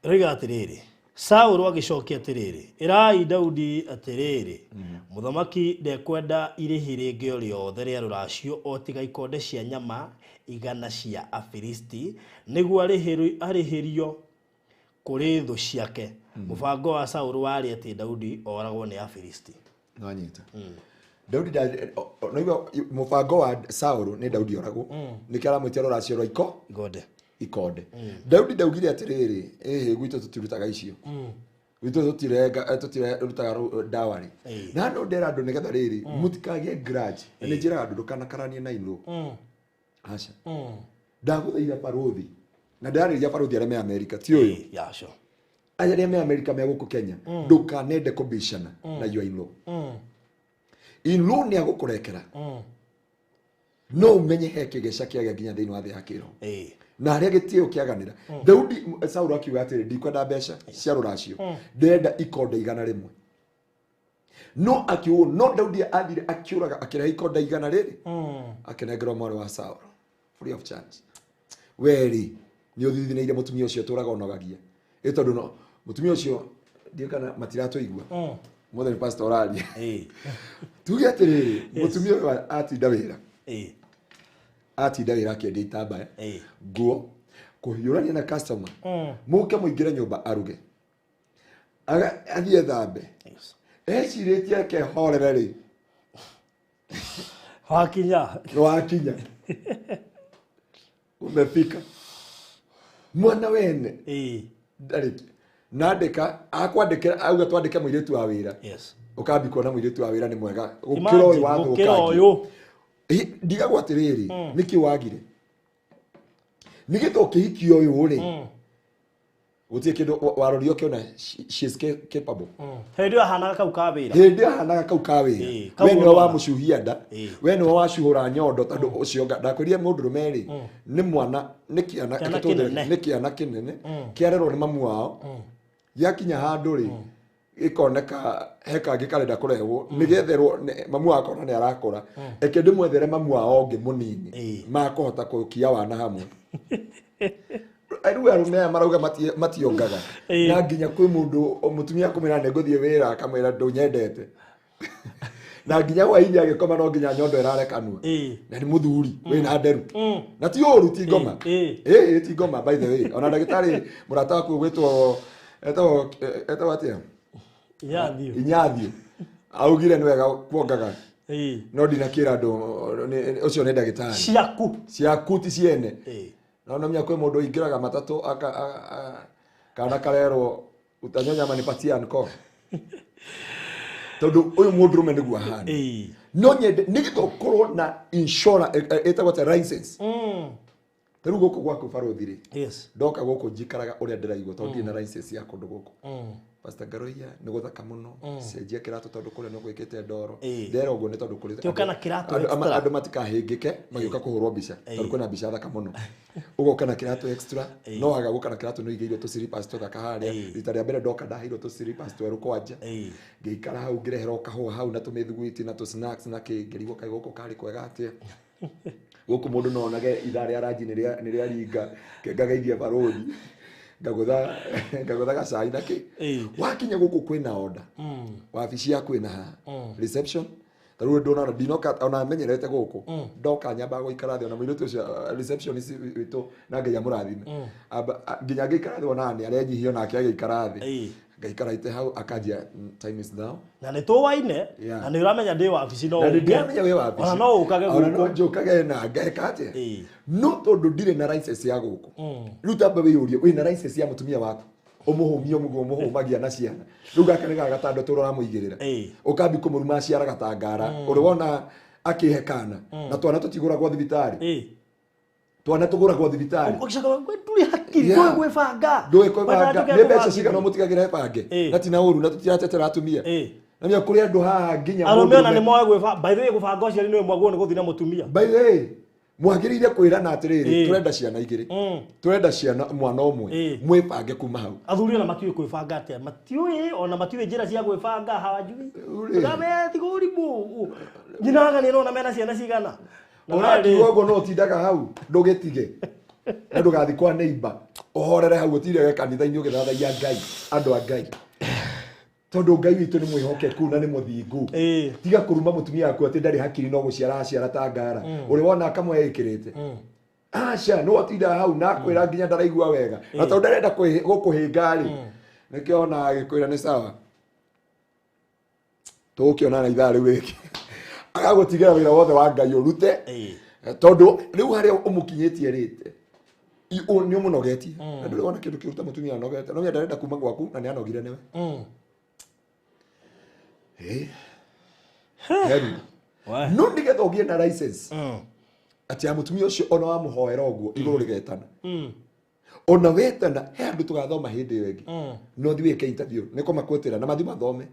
Riga atiriri Saul agicokia atiriri irai Daudi atiriri muthamaki ndekwenda irihi ringi riothe ria ruracio otiga ikonde cia nyama igana cia Afilisti niguo arihirio kuri thu ciake mubango wa Saul wari ati Daudi oragwo ni Afilisti nanyita Daudi noigo mubango wa Saul ni Daudi oragwo nikara mwitero racio rwa ikonde Daudi daugire atiriri gwitu tutirutaga icio gwitu tutire rutaga dawari na ndo ndera andu nigetha riri mutikage grudge ni njira andu ndukana karanie na inu acha ndaguthaitha baruthi na ndariria baruthi arĩa me America ti uyu yaco arĩa me America me guku Kenya ndukanende kubishana na you in law ni agukurekera no umenye heke geca kiaga nginya thini wa thi akiro na aria gitio kiaganira Daudi Saul akiuga atiri ndikwenda mbeca cia ruracio ndenda ikonde 100 no akiuga no Daudi athire akiuraga akira ikonde 100 riri akenegera mwari wa Saul free of charge weri ni uthithineire mutumia ucio turaga onogagia itondu no mutumia ucio ndikana matirato igua mothe pastor orali tuge atiri mutumia atinda wira atinda wira akĩendia itambaya nguo kuhiũrania na customer muke muingire nyumba aruge athie thambe ecirĩtie akehorere rĩ wakinya umefika mwana wene ndarĩki nandĩka akwandĩkĩra auga twandĩke mũirĩtu wa wĩra ukambi kuona mũirĩtu wa wĩra nĩ mwega gũkĩra ũyũ wathũkangia ndigagwo atiriri niki wagire nigito kihikio uyu ri gutie kindu warorio kiona she is capable hendio hanaga kau kawira wene wa mucuhia nda wene wa cuhura nyondo tondu ucio ndakwirie mundu rumeri ni mwana nikiana kinene kiarerwo ni mamu wao yakinya handu ri ikoneka heka gikarenda kurehwo nigetherwo mamu akona ni arakora eke ndimwethere mamu wao ngi munini makuhota kukia wana hamwe airu arume marauga mationgaga na nginya kwi mundu mutumia kumira ne nguthie wira akamwira ndunyendete na nginya wainya agikoma no nginya nyondo irarekanwa na ni muthuri wina nderu na ti uru ti ngoma ti ngoma by the way ona ndagitari murata waku gwitwo eto atia inyathio augire ni wega kuongaga no ndinakira andu ucio ni ndagitari ciaku ti ciene na mia kwe mundu ingiraga matatu kana karero utanyonya manipatia nko tondu uyu mundu rume niguo hana no nyende nigito korwo na insurance etagwo license teru goko gwaku barothiri ndoka goko njikaraga uria ndiraigwo tondu ndina license ya kundu goko Pastor Garoia nĩ gũthaka mũno cenjia kĩratũ tondũ kũrĩa no gwĩkĩte ndoro Ĩĩ. ndera ũguo nĩ tondũ kũrĩ Kĩo kana kĩratũ extra. andũ matikahĩngĩke magĩũka kũhũrwo mbica tondũ kwĩna mbica thaka mũno ũgoka na kĩratũ extra no haga gũka na kĩratũ no igĩirwo tũ slippers tũthaka harĩa rita rĩa mbere ndoka ndaheirwo tũ slippers twerũ kwanja ngĩikara hau ngĩreherwo kahũa hau na tũmĩthugwiti na tũ snacks na kĩngĩrigwo kaĩ gũkũ karĩ kwega atĩa gũkũ mũndũ no onage ithaa rĩa ranji nĩ rĩa ringa ngageithia barũthi ngagũtha gacai na kĩ wakinya gũkũ kwĩna order wabici yaku ĩna ha reception tarũ ndona ndinoka ona menyerete gũkũ ndoka nyamba gũikara thĩ ona mũirĩtu ũcio receptionist witũ na ngai amũrathime nginya ngĩikara thĩ ona nĩ arenyihio nake agĩikara thĩ ngaikara ite hau akanjia time is now na nĩ tũwaine na nĩ ũramenya ndĩ wabici no na ndĩamenya wĩ wabici ona no ũkage gũkũ ona no gũkũ njũkage na ngeka atĩa no tondũ ndirĩ na license ya gũkũ rĩu tamba wĩyũrie wĩna license ya mũtumia waku ũmũhũmio mũguo mũhũmagia na ciana rĩu gaka nĩ gagatando tũramũigĩrĩra ũkambi kũmũruma aciara gatangara ũrĩ wona akĩhe kana na twana tũtigũragwo thibitarĩ twana tũgũragwo thibitarĩ ũgĩcoka ndũrĩ hakiri ndũĩ gwĩbanga nĩ mbeca cigana mũtigagĩra bange na tina ũru na tũtiratetera atumia na mĩa kũrĩ andũ haha nginya arũme ona nĩ moe gwĩbanga by the way gũbanga ũciari nĩ mwagwo nĩ gũthiĩ na mũtumia by the way mwagĩrĩire kwĩrana atĩrĩrĩ tũrenda ciana igĩrĩ tũrenda ciana mwana ũmwe mwĩbange kuma hau athuri ona matiũĩ kwĩbanga atĩa matiũĩ ona matiũĩ njĩra cia gwĩbanga hawajui ngabe tigũrimũ nyinaga nĩ ona mena ciana cigana ũrakiuga ũguo no ũtindaga hau ndũgĩtige na ndũgathiĩ kwa neighbor ũhorere hau ũtire kanitha-inĩ ũgĩthathaia Ngai andũ a Ngai tondũ Ngai witũ nĩ mwĩhokeku na nĩ mũthingu tiga kũruma mũtumia waku atĩ ndarĩ hakiri no gũciara aciara ta ngara ũrĩ wona kamwe ĩkĩrĩte aca no ũtindaga hau na kwĩra nginya ndaraigua wega na tondũ ndarenda gũkũhĩnga-rĩ nĩkĩo ona agĩkwĩra nĩ sawa tũgũkĩonana ithaa rĩu rĩngĩ agagũtigĩra wĩra wothe wa Ngai ũrute tondũ rĩu harĩa ũmũkinyĩtie rĩte nĩ ũmũnogetie na ndũrĩ wona kĩndũ kĩruta mũtumia anogete no ndarenda kuma gwaku na nĩ anogire nĩwe no nĩgetha ũgĩe na license atĩ ya mũtumia ũcio ona wamũhoera ũguo igũrũ rĩgetana ona wetana he andũ tũgathoma hĩndĩ ĩyo ĩngĩ no thiĩ wĩke interview nĩ kũmakwĩtĩra na mathiĩ mathome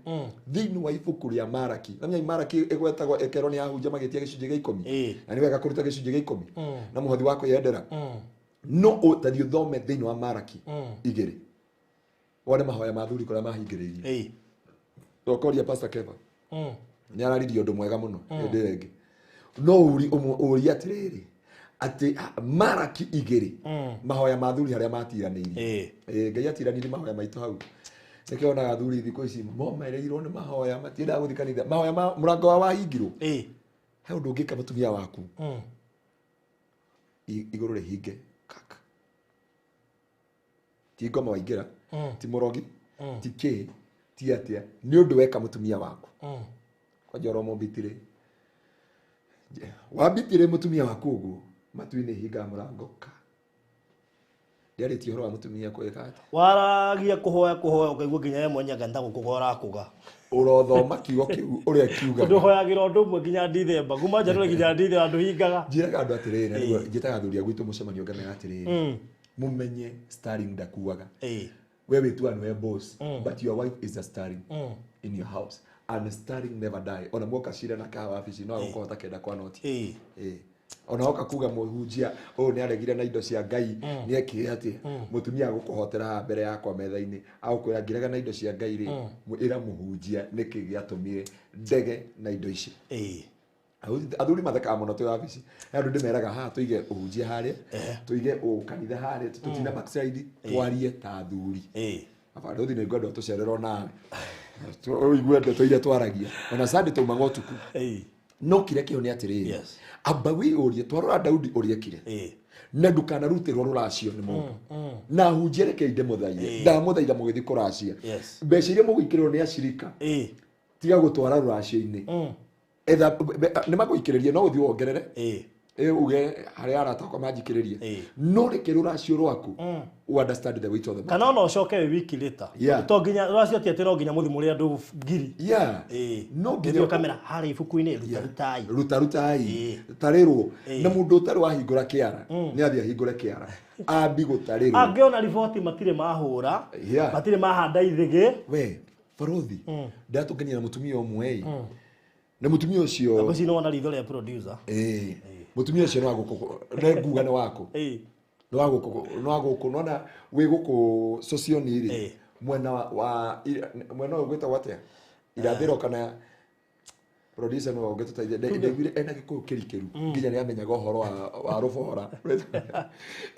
thĩinĩ wa ibuku rĩa Maraki na Maraki ĩgwetagwo ĩkerwo nĩ yahunjia magĩtia gĩcunjĩ gĩa 10 na nĩ wega kũruta gĩcunjĩ gĩa 10 na mũhothi wa kwĩyendera no ũthiĩ ũthome thĩinĩ wa Maraki 2 wone mahoya ma athuri kũrĩa mahingĩrĩirie ũkoria Pastor Keva nĩ araririe ũndũ mwega mũno hĩndĩ ĩyo ĩngĩ no ũria atĩrĩrĩ atĩ Maraki 2 mahoya ma athuri harĩa matiranĩirie Ngai atiranĩirie mahoya maitũ hau nĩkĩo ona athuri thikũ ici momereirwo nĩ mahoya matiendaga gũthiĩ kanitha mahoya mũrango wa wahingirwo he ũndũ ũngĩka mũtumia waku igũrũ rĩhinge kaka ti ngoma waingĩra ti mũrogi ti kĩ ti atĩa nĩ ũndũ weka mũtumia waku kwanja ũromũmbitire wambitire mũtumia waku ũguo matu-inĩ hinga mũrango ka ndiarĩtie ũhoro wa mũtumia kwĩka atĩ waragia kũhoya ũkaigua nginya ye mwenye ngenda gũkũgora kũga ũrothoma kiugo kĩu ũrĩa kiuga ndũhoyagĩra ũndũ ũmwe nginya Dithemba kuma January nginya Dithemba andũ hingaga njĩraga andũ atĩrĩrĩ na nĩguo njĩtaga athuri a gwitũ mũcemanio ngamera atĩrĩrĩ mũmenye starring ndakuaga we wĩtua nĩwe boss but your wife is a starring in your house and starring never die ona mwoka cira na kaha wabici no agũkũhota kenda kwa noti ona oka kuga mũhunjia ũyũ nĩ aregire na indo cia Ngai nĩ ekire atĩ mũtumia agũkũhotera mbere yakwa metha-inĩ agũkwĩra ngĩrega na indo cia Ngai rĩ ĩra mũhunjia nĩkĩ gĩatũmire ndege na indo ici athuri mathekaga mũno twĩ wabici andũ ndĩmeraga haha tũige ũhunjia harĩa tũige ũkanitha harĩa tũtina backside twarie ta athuri abana ũthi nĩ ngwenda tũcererwo nawe tũigue ndeto iria twaragia ona Sunday tauma ngotuku no kire kĩo nĩ atĩrĩrĩ amba wĩyũrie twarora Daudi ũrĩa ekire na ndukanarutĩrwo rũracio nĩ mũndũ na hunjia reke inde mũthaire ndamũthaitha mũgĩthiĩ kũracia mbeca iria mũgũikĩrĩrwo nĩ acirika tiga gũtwara rũracio-inĩ etha nĩ magũikĩrĩria no ũthiĩ wongerere uge hari arata kwa majikiririe no reke ruracio rwaku understand the weight of the matter kana no coke wiki later to nginya ruracio ti atira nginya muthimuri andu ngiri no nginya kamera hari ibuku-ini rutai tarirwo na mundu utari wahingura kiara ni athia hingure kiara ambi gutarirwo angiona riboti matire mahura matire mahanda ithigi we Farothi ndatungania na mutumia umwe na mutumia ucio ngo cino wana ritho ria producer mutumia ucio no aguko na nguga ni wako no aguko nona we guko socioni ri mwena wa mwena ugweta wate irathiro kana producer no ugeta taithia ndegire ena giko kirikiru nginya ni amenyaga uhoro wa rubora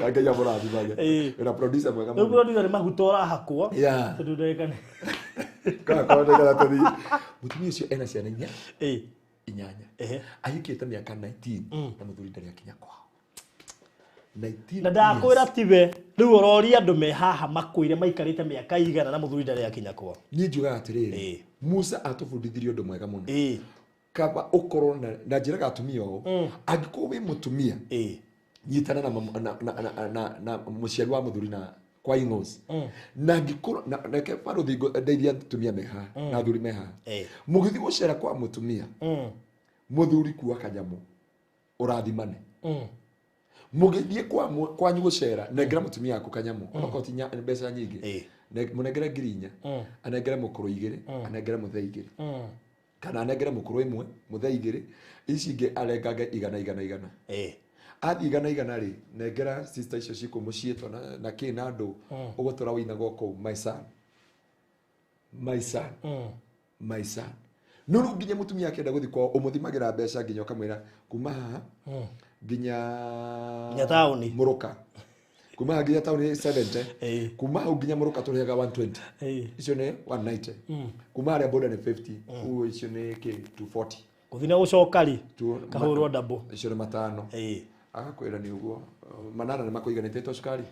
ngaya murathi bage na producer mwega no producer ni magutora hakwo tondu ndekane kwa ndekana tadi mutumia ucio ena ciana inyanya ahikite miaka 19 na muthuri ndari akinya kwao 19 na ndakwira tibe riu urori andu me haha makuire maikarite miaka igana na muthuri ndari akinya kwao ni njuga atiriri Musa atubundithirio undu mwega muno kaba ukorwo na njiraga atumia o angiko wi mutumia nyitana na muciari wa muthuri na kwa ingos na ngikoro na ke Farothi ndeithia atumia meha na athuri meha mugithi gucera kwa mutumia muthuri kuwa kanyamu urathimane mugithie kwa nyugucera nengera mutumia aku kanyamu onako tinya mbeca nyingi munengere ngirinya anengere mukuru igiri anengere muthei igiri kana anengere mukuru imwe muthei igiri ici ingi arengage igana athi igana ri nengera sister icio ciko mucietwa na kina andu ugutura winaga ko my son no nginya mutumia akenda guthi kwa umuthimagira mbeca nginya kamwira kuma haha nginya tauni muruka kuma nginya tauni 70 kuma nginya muruka turihaga 120 icio ni 190 kuma aria boda ni 50 icio ni ke 240 kuthina gucoka ri kahurwo double icio ni matano akakwira ni uguo manana ni makuiganite to cukari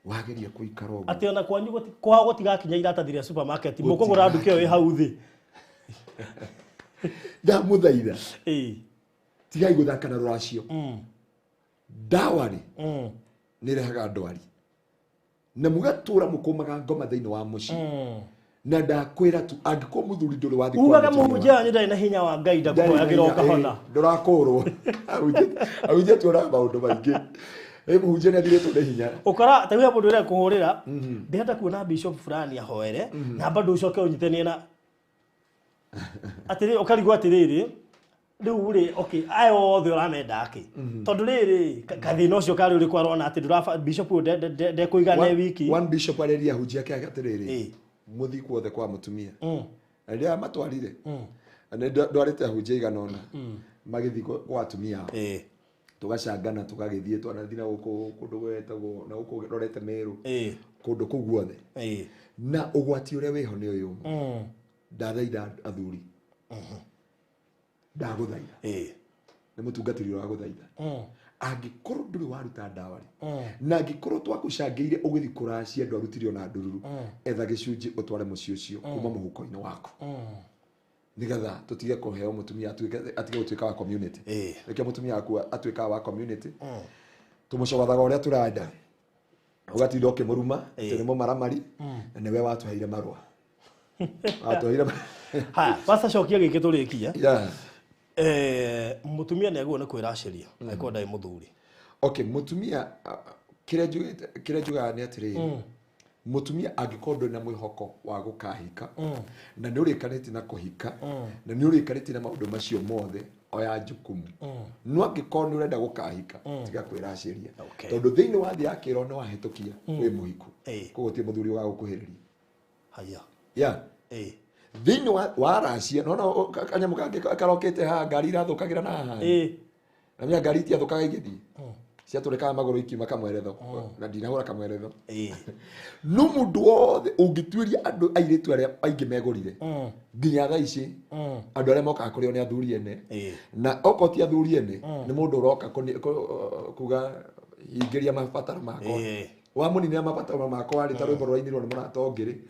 wageria kuikara uguo ati ona kwanyu kwa gutigakinya iratathire supermarket mukugura nduke yo hau thi da muthaitha tigai guthaka na ruracio ndawari ni rehaga ndwari na mugatura mukumaga ngoma thiini wa muci na ndakwira tu angiko muthuri nduri wathi kwa ugaga muhunjia ni ndari na hinya wa Ngai ndakuoyagira ukahona ndurakurwo auje tura maundu maingi muhunjia ni athire tu hinya ukara tawiya mundu ria kuhurira ndenda kuona bishop fulani ahoere na bado ucoke unyitenie na atiri ukarigwa atiriri riu ri okay ayo othe uramenda aki tondu riri kathina ucio kari uri kwarona ati ndura bishop de kuigana wiki one bishop areria hunjia ke atiriri muthi kuothe kwa mutumia aria matwarire ndwarite hunjia iganona magithi kwa atumia tugacangana tugagithie twanathina guku kundu gwetagwo na guku rorete Meru kundu ku guothe na ugwati uria wiho ni uyu ndathaitha athuri ndaguthaitha ni mutungatiri wa guthaitha angikorwo nduri waruta ndawari na angikorwo twakucangeire ugithi kuracia ndu arutire ona ndururu etha gicunji utware muci ucio kuma muhuko-ini waku nigetha tutige kuheo mutumia atige gutuika wa community reke mutumia waku atuika wa community tumucogathaga uria turanda ugatinda ukimuruma tene mo maramari na niwe watuheire marua watuheire ha basta cokia giki turikia mutumia ni aguo ni kwiraciria eko ndai muthuri okay mutumia kire juga ni atiri mutumia angikorwo na mwihoko wa gukahika na ni urikanite na kuhika na ni urikanite na maundu macio mothe oya jukumu no angikorwo ni urenda gukahika tiga kwiraciria tondu thiini wa thia kiro no wahitukia wi muhiku kugutie muthuri wa gukuhiriria haya thiini wa racia no kanyamu kangi karokete ha ngari irathukagira na haha na mia ngari ti athukaga igithi cia turekaga maguru ikiuma kamweretho na ndinahura kamweretho no mundu wothe ungituiria andu airitu aria aingi megurire nginya thaa ici andu aria mokaga kurio ni athuri ene na okoti athuri ene ni mundu uroka kuga hingiria mabataro makwa wa munini mabataro makwa ari tarwo borwainirwo ni muratongiri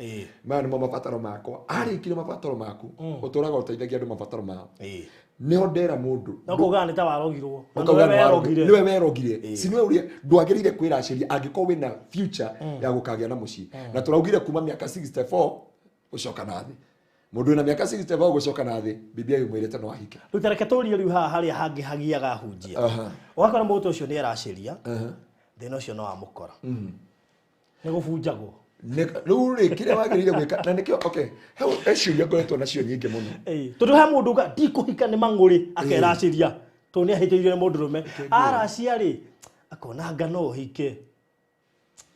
maya ni mabataro makwa ari kire mabataro maku uturaga uteithagia andu mabataro mao Niho ndera mundu no kuga nĩ ta warogirwo niwe werogire si niwe uria ndwagirire kwiraciria angĩkorwo wĩna future ya gũkagĩa na mũciĩ na tũraugire kuma mĩaka 64 gũcoka na thĩ mundu wĩna mĩaka 64 gũcoka na thĩ Biblia yumwĩrĩte no ahike rĩu tareke tũrie rĩu haha harĩa hangĩ hagiaga hunjia ũgakora mũndũ ũcio nĩ araciria thĩna ũcio no amũkora nĩ gũbunjagwo rĩu rĩ kĩrĩa wagĩrĩire gwĩka na nĩkĩo okay hau eciria ngoretwo nacio nyingĩ mũno tondũ he mũndũ uga ndikũhika nĩ mang'ũrĩ akeraciria tondũ nĩ ahĩtĩirio nĩ mũndũ rũme aracia rĩ akona ngano ũhike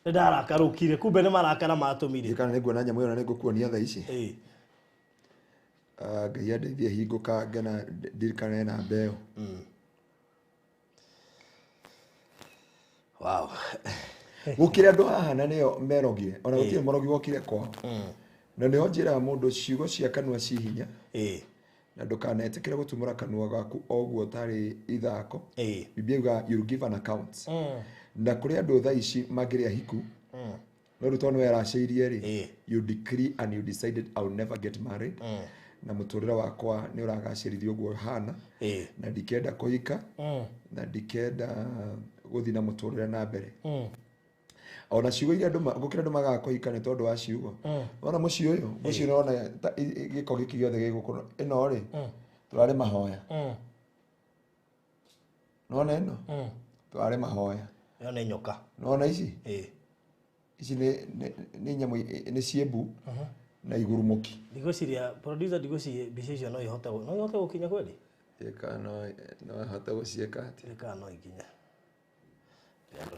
nĩ ndarakarũkire kumbe nĩ marakara matũmire kana nĩguona nyamũ ĩyo na nĩngũkuonia thaa ici Ngai andeithie hingũka ngena ndirikane na mbeo wow gukire andu haha na nio merogire ona gutire morogi wokire kwao na niho njira mundu ciugo cia kanua cihinya na ndukanetikire gutumura kanua gaku oguo tari ithako Biblia yuga you give an account na kuri andu thaa ici magiria hiku no rutono weraceirie ri you decree and you decided I will never get married na muturira wakwa ni uragacirithio guo hana na ndikenda kuhika na ndikenda guthi na muturira na mbere ona ciugo iria gukira andu magakuhika ni tondu wa ciugo ona muci uyu muci urona giko giki giothe gigukorwo ino ri turare mahoya nona ino turare mahoya yo ni nyoka nona ici ici ni nyamu ni ciembu na igurumuki ndigociria producer ndigocirie mbica icio no ihote gukinya kweli no ihote gucieka ati no ikinya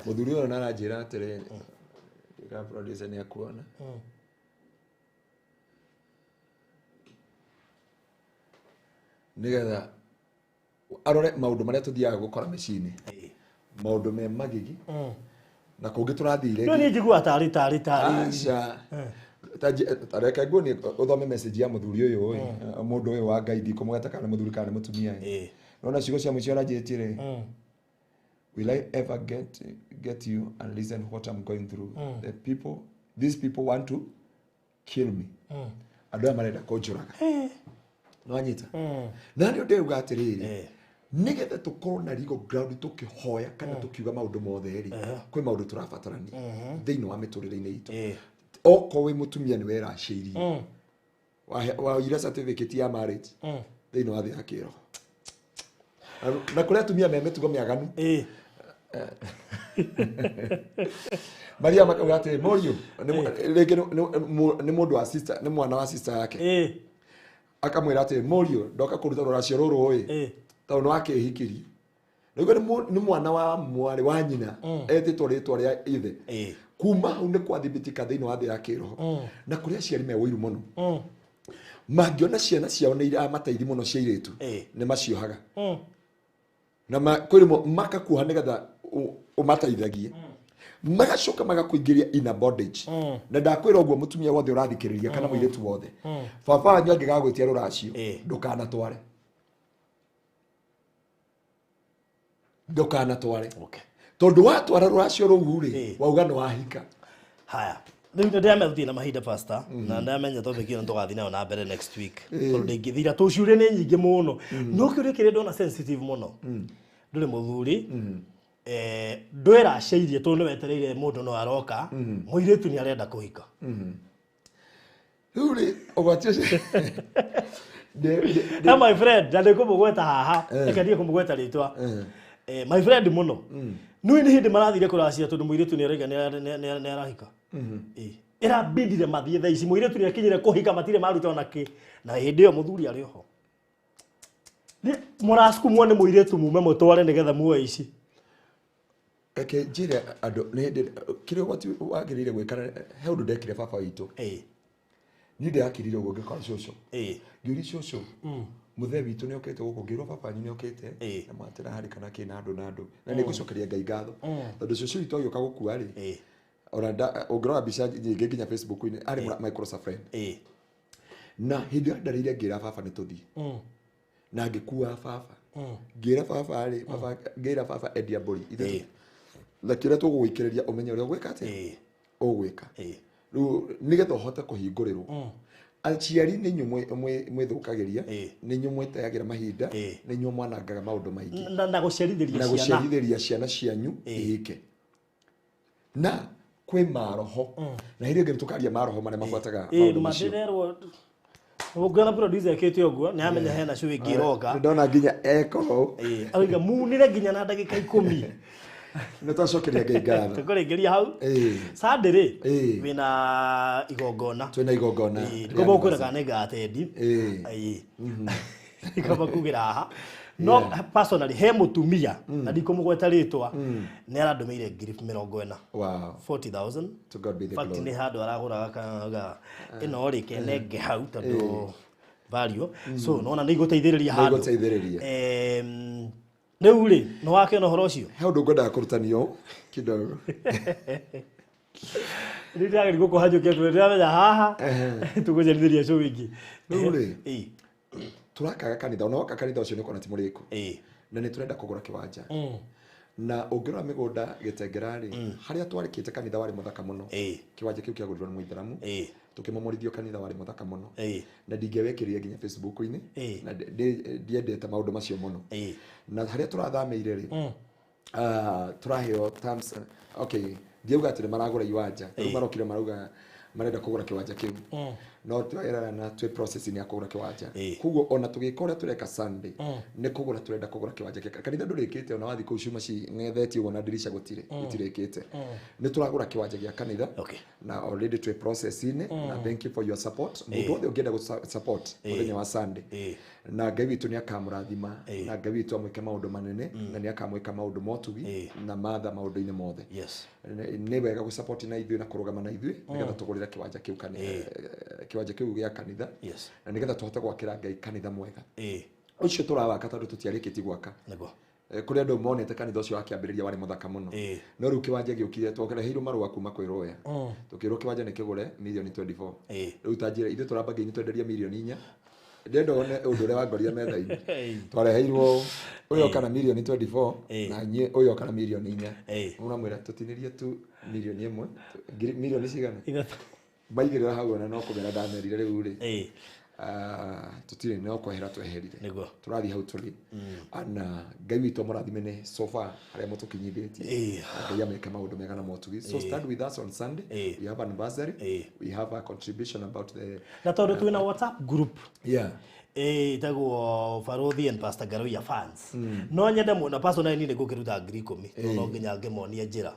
muthuri uyu naranjira atiri ika producer ni akuona nigetha arore maundu maria tuthiaga gukora mecini maundu me magigi na kungi turathire no ni njigua tari tareka ngoni uthome message ya muthuri uyu mundu uyu wa Ngai ndikumweta kana muthuri kana mutumia nona ciugo cia mucio aranjitire will I ever get you and listen what I'm going through these people want to kill me andu aya marenda kunjuraga no anyita na nĩ ndeuga atiriri nigetha tukorwo na legal ground tukihoya kana tukiuga maundu mothe ri kwi maundu turabatarani thiini wa miturire-ini itu oko we mutumia ni weraceirie wa ira certificate ya marriage thiini wa thi ya kiroho na kuria atumia me mitugo miaganu Maria makauga ati Morio ni mundu wa sister ni mwana wa sister yake akamwira ati Morio ndoka kuruta ruracio ruru oi tondu wakihikirie ni mwana wa mwari wa nyina etitwo ritwa ria ithe kuma hau ni kwathibitika thiini wa thi ya kiroho na kuria ciari me wiru muno mangiona ciana ciao ni ira mataithi muno cia iritu ni maciohaga na kwirimo makakuha nigetha umataithagie magacoka magakuingiria in bondage na ndakwira uguo mutumia wothe urathikiriria kana muiritu wothe baba wanyu angigagwitia ruracio ndukanatware tondu watwara ruracio ruu ri wauga ni wahika haya riu ndĩramethũtie na mahinda pastor na ndamenya topic ĩno tũgathii nayo na mbere next week tondũ ndĩngĩthira tũciũria nĩ nyingĩ mũno no kĩũria kĩrĩa ndona sensitive mũno ndũrĩ mũthuri ndwĩraceirie tondũ nĩ wetereire mũndũ no aroka mũirĩtu nĩ arenda kũhika rĩu rĩ ũgwati ũcio my friend na ndĩkũmũgweta haha reke ndige kũmũgweta rĩtwa my friend mũno nĩ hĩndĩ marathire kũracia tondũ mũirĩtu nĩ araiga nĩ arahika ĩrabindire mathiĩ thaa ici mũirĩtu nĩ akinyire kũhika matirĩ maruta ona kĩ na hĩndĩ ĩyo mũthuri arĩ oho mũrasukumwo nĩ mũirĩtu mume mũtware nĩgetha muoe ici eke njĩre andũ nĩ hĩndĩ kĩrĩa wagĩrĩire gwĩkana he ũndũ ndekire baba witũ niĩ ndĩrakirire ũguo ngĩkora cũcũ ngĩũria cũcũ muthe witũ nĩ okĩte gũkũ ngĩrwo baba wanyu nĩ okĩte na matĩra harĩ kana kĩna andũ na nĩ ngũcokeria Ngai ngatho tondũ cũcũ witũ agĩũka gũkua rĩ ona ũngĩrora mbica nyingĩ nginya Facebook-inĩ arĩ Microsoft friend na hĩndĩ ĩyo ndarĩire ngĩra baba nĩ tũthiĩ na ngĩkua baba ngĩra baba rĩ ngĩra baba endia mbũri ithe na kĩrĩa tũgũgũikĩrĩria ũmenye ũrĩa ũgwĩka atĩ ũgwĩka rĩu nĩgetha ũhote kũhingũrĩrwo aciari nĩ nyumwe mwĩthũkagĩria nĩ nyumwe teagira mahinda nĩ nyumwe mwanangaga maũndũ maingĩ na gũcerithĩria ciana cianyu ihike na kwĩ maroho na hĩndĩ ĩngĩ tukaria maroho marĩa mabuataga maũndũ macio Ugana producer ekete uguo ni amenya hena show igiroga ndona nginya eko auga munire nginya na ndagika 10 nĩ twacokeria Ngai ngatho tukurengeria hau Sunday wina igongona twina igongona ngobo kwiraga nĩ gatendi ikaba kugira haha no personally he mutumia na ndikumugweta ritwa ni arandumeire ngiri 40 wow 40,000 to God be the glory fact ni handu araguraga kanaga ino rike nenge hau tondu value so nona ni guteithiriria handu riu ri no wake no horo cio he undu ngwendaga kurutanio kidogo ni ndageri gukuhanjukia twendamenya haha tugucerithiria show ingi riu ri turakaga kanitha ona waka kanitha ucio ni kona ti muriku na ni turenda kugura kiwanja na ungirora migunda Gitengerari haria twarikite kanitha wari muthaka muno kiwanja kiu kiagurirwo ni muitharamu tukimomorithio kanitha wari muthaka muno na ndingewekirie nginya Facebook-ini na ndiendete maundu macio muno na haria turathameire ri turaheo terms okay ndiuga atire maragura iwanja marokire marauga marenda kugura kiwanja kiu no twera na twe process ni akugura kiwanja kugo ona tugikora tureka Sunday ni kugura turenda kugura kiwanja kanitha ndurikite ona wathi kucuma ci ngetheti ugo na dirisha gutirikite ni turagura kiwanja gya kanitha na already twe process ni na thank you for your support mundu othe ungienda support muthenya wa Sunday na Ngai witu ni akamurathima na Ngai witu amwike maundu manene na ni akamwika maundu motugi na matha maundu-ini mothe ni wega gu support na ithuĩ na kurugama na ithuĩ nigetha tugurire kiwanja kiu kiwanja kiu gya kanitha na nigetha tuhote gwakira Ngai kanitha mwega ucio turawaka tondu tutiarikiti gwaka kuri andu monete kanitha ucio akiambiriria wari muthaka muno no riu kiwanja giukire twokereheirwo marua kuma kwĩ roya tukirwo kiwanja nikigure million 24 riu tanjira ithuĩ turambagia twenderia million 4 ndendo one undu ure wangoria metha-ini twareheirwo uyo kana million 24 na nye uyo kana million 4 unamwira tutinirie tu million 1 million cigana baigirira hau na no kumera ndamerire riu ri tutire no kwehera tweherire turathi hau turi ana Ngai witu murathimene so far aria mutukinyithitie Ngai ameka maundu mega na motugi so stand with us on Sunday we have anniversary we have a contribution about the na tondu twina WhatsApp group itagwo Farothi and Pastor Garoia fans no nyende muno personally ni ngukiruta ngiri 10 no nginya ngemonia njira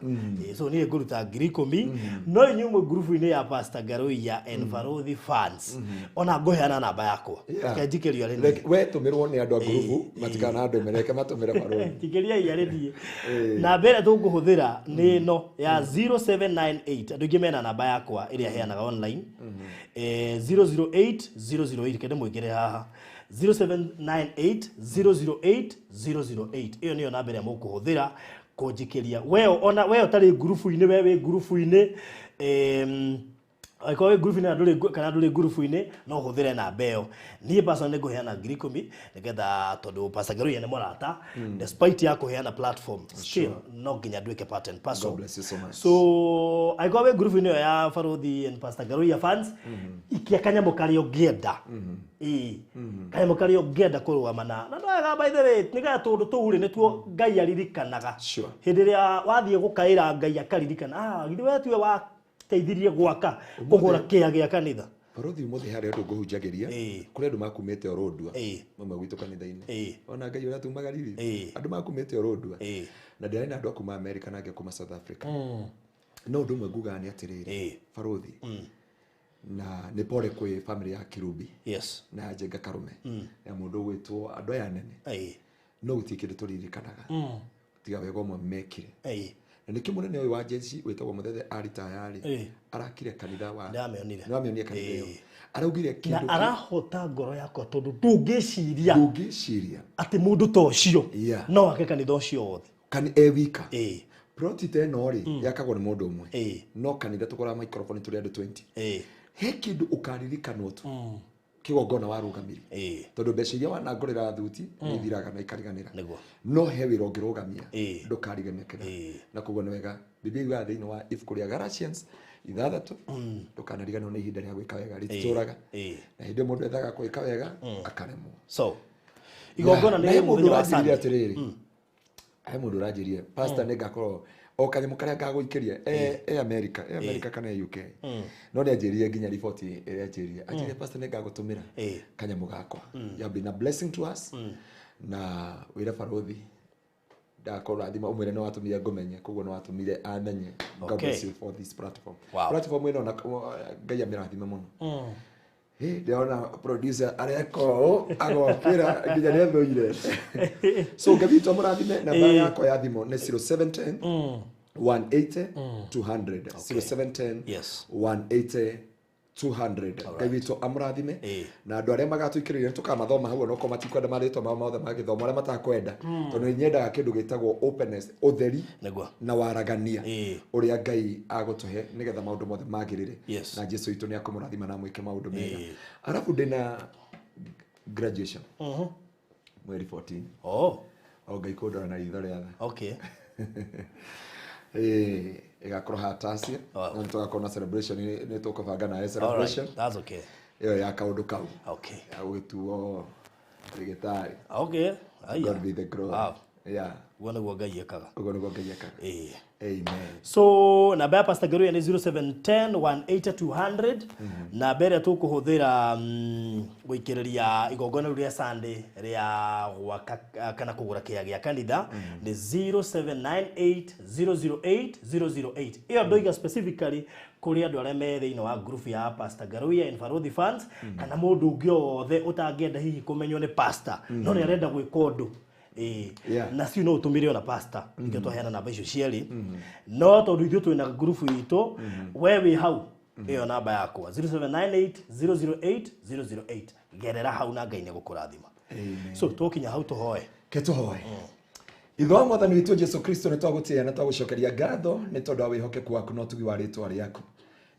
so ni nguruta ngiri 10 no inyumu group ini ya Pastor Garoia and Farothi fans ona ngoheana namba yakwa kenjikerio ari we tumirwo ni andu a group matikana andu mereke matumira Farothi tikeria ya ready na mbere tunguhuthira ni no ya 0798 andu ngimena namba yakwa iria heanaga online 008008 kende mwikire haha 0798008008 iyo niyo namba ya mukuhuthira kunjikeria weo tari group-ini wewe group-ini aikowe group-ini nduri group-ini no huthire namba iyo ni person ni guheana ngiri 10 nigetha tondu Pastor Garoia ni murata despite ya kuheana platform still no nginya nduike part and parcel. God bless you so much. So aikowe group-ini ya Farothi and Pastor Garoia fans ikia kanyamo kari ogienda kanyamo kari ogienda kurugama na ndoega by the way niga tondu tuuri nituo Ngai aririkanaga hindi ria wathie gukaira Ngai akaririkana githe we tiwe wa teithirie gwaka kugura kia gya kanitha Farothi umuthi hari andu nguhunjagiria kuri andu makumite orondua mama gwitu kanitha-ini ona Ngai ura tumagariri andu makumite orondua na ndari na andu akuma America na kuma South Africa no ndu mwe nguga ni atiriri Farothi na ni pole kwi family ya Kirubi na Njenga Karume ya mundu gwitwo andu aya nene no gutikindu turirikanaga tiga wego mwe mekire na niki munene uyu wa jeshi wetagwo Muthethe ari tayari arakire kanitha wa ndamionire kanitha iyo araugire kindu na arahota ngoro yakwa tondu ndungiciria ati mundu to cio no ake kanitha ucio wothe kan ewika proti teno ri yakagwo ni mundu umwe no kanitha tukora microphone turi andu 20 he kindu ukaririkana tu kigongona warugamire tondu mbeca iria wanangorera thuti ni thiraga na ikariganira no he wira ungirugamia ndukariganĩkĩra na koguo nĩ wega Biblia yugaga thĩinĩ wa ibuku rĩa Galatians 6 ndukanariganĩrwo nĩ ihinda rĩa gwĩka wega ritũraga na hĩndĩ mũndũ ethaga gwĩka wega akaremwo so igongona nĩ mũthenya wa Sunday atirĩrĩ he mũndũ ũranjĩrire pastor nĩ ngakorwo o kanyamũ karĩa ngagũikĩria America kana UK no nĩ anjĩrire nginya riboti ĩrĩa anjĩrire pastor nĩ ngagũtũmĩra kanyamũ gakwa you have been a blessing to us na wĩra barothi ndakorwo rathima umwĩre nĩ watũmire ngũmenye koguo nĩ watũmire amenye God bless you for this platform platform ĩno na Ngai amĩrathime mũno ndĩrona producer areko agokĩra nginya nĩ thũire so Ngai witũ amũrathime namba yakwa ya thimũ nĩ 0710 180 200 0710 180 200 Ngai witũ amũrathime na andũ arĩa magatuĩkĩrĩire tũkamathoma hau no komatikwenda marĩtwa mao mothe magĩthoma arĩa matakwenda tondũ nĩ nyendaga kĩndũ gĩtagwo openness ũtheri na waragania ũrĩa Ngai agũtũhe nĩgetha maũndũ mothe magĩrĩre na Jesũ witũ nĩ akũmũrathima na mwĩke maũndũ mega arabu ndĩna graduation mweri 14 Ngai kũndora na ritho rĩa tha igakorwo hatacia na tugakorwo na celebration nĩ tũkũbanga na celebration that's okay iyo ya kaũndũ kau ya gũgĩtuo rĩgĩtarĩ God be the glory Uone gwa Ngai ekaga. Amen. So na baya Pastor Garuya ni 0710 180 200 na bere tukuhuthira guikiriria igongona ria Sunday ria kana kugura kia gia kanitha ni 0798 008 008. Iyo ndoiga specifically kuri andu aria me thiini wa group ya Pastor Garuya and Farothi fans kana mundu ungi othe utangienda hihi kumenywo ni pastor no ni arenda gwika undu na si no utumire ona pastor ngeto hena namba icio cieri no tondu ithu twina group itu wewe hau iyo namba yakwa 0798 008 008 gerera hau na Ngai ni gukurathima. So tukinya hau tuhoe ketuhoe itho mwathani witu Jesu Kristo ni twagutia na twagucokeria ngatho ni tondu wa wihokeku waku no tugi wa ritwa riaku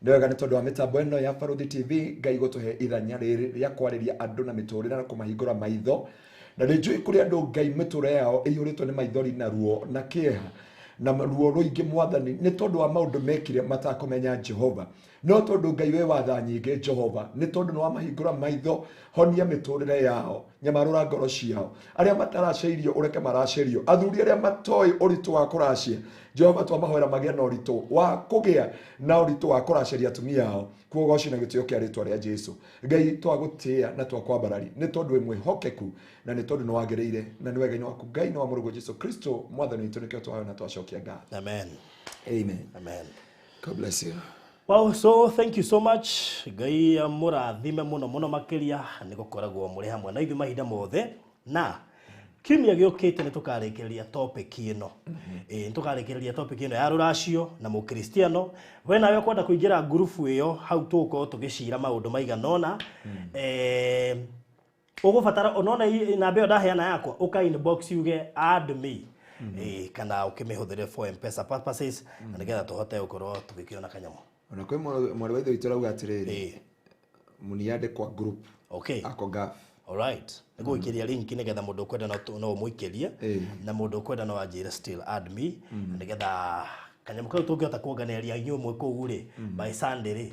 ni wega ni tondu wa mitambo eno ya Farothi TV Ngai gutuhe ithanya riri ria kwariria andu na miturire na kumahingura maitho na rĩnjũĩ kũrĩ andũ Ngai mĩtũũrĩre yao ĩiyũrĩtwo nĩ maithori na ruo na kĩeha na ruo rũingĩ mwathani nĩ tondũ wa maũndũ mekire matakũmenya Jehova no tondũ Ngai we watha nyingĩ Jehova nĩ tondũ nĩ wamahingũra maitho honia mĩtũũrĩre yao nyamarũra ngoro ciao arĩa mataracĩirio ũreke maracĩrio athuri arĩa matoĩ ũritũ wa kũracia Jehova twamahoera magĩa na ũritũ wa kũgĩa na ũritũ wa kũracĩria atumia ao kuogoci na gĩtĩo kĩa rĩtwa rĩa Jesũ Ngai twagũtĩa na twakwambarari nĩ tondũ we mwĩhokeku na nĩ tondũ nĩ wagĩrĩire na nĩ wega waku Ngai nĩ wa mũrũgũ Jesũ Kristo mwathani witũ nĩkĩo twahoya na twacokia ngatho. Amen. Amen. God bless you. Wow, so thank you so much. Ngai amũrathime mũno makĩria nĩ gũkoragwo mũrĩ hamwe na ithuĩ mahinda mothe na kimia gĩũkĩte nĩ tũkarĩkĩrĩria topic ĩno. Nĩ tũkarĩkĩrĩria topic ĩno ya rũracio na mũkristiano. We nawe kwenda kũingĩra group ĩyo hau tũkorwo tũgĩcira maũndũ maiganona. Ũgũbatara onona namba ĩyo ndaheana yakwa ũka inbox yuge add me. Kana ũkĩmĩhũthĩre for M-Pesa purposes na nĩgetha tũhote gũkorwo tũgĩkĩona kanyamũ. Ona kwĩ mwarĩ wa ithe witũ rauga atĩrĩrĩ muniande kwa group ako gaf. Alright. Nĩguo ikiria link nĩgetha mũndũ ũkwenda no mũikirie na mũndũ ũkwenda no anjĩre still add me nĩgetha kanyamũ kau tũngĩhota kuonganĩrĩria inyuĩ mwe kũu rĩ by Sunday rĩ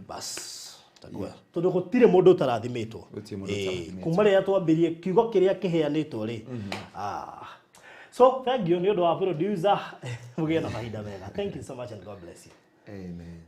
bas takua tondu gutire mundu utarathimitwo kuma ria twambirie kiugo kiria kiheanitwo ri so thank you ni undu wa producer mugie na mahinda mega. Thank you so much and God bless you. Amen.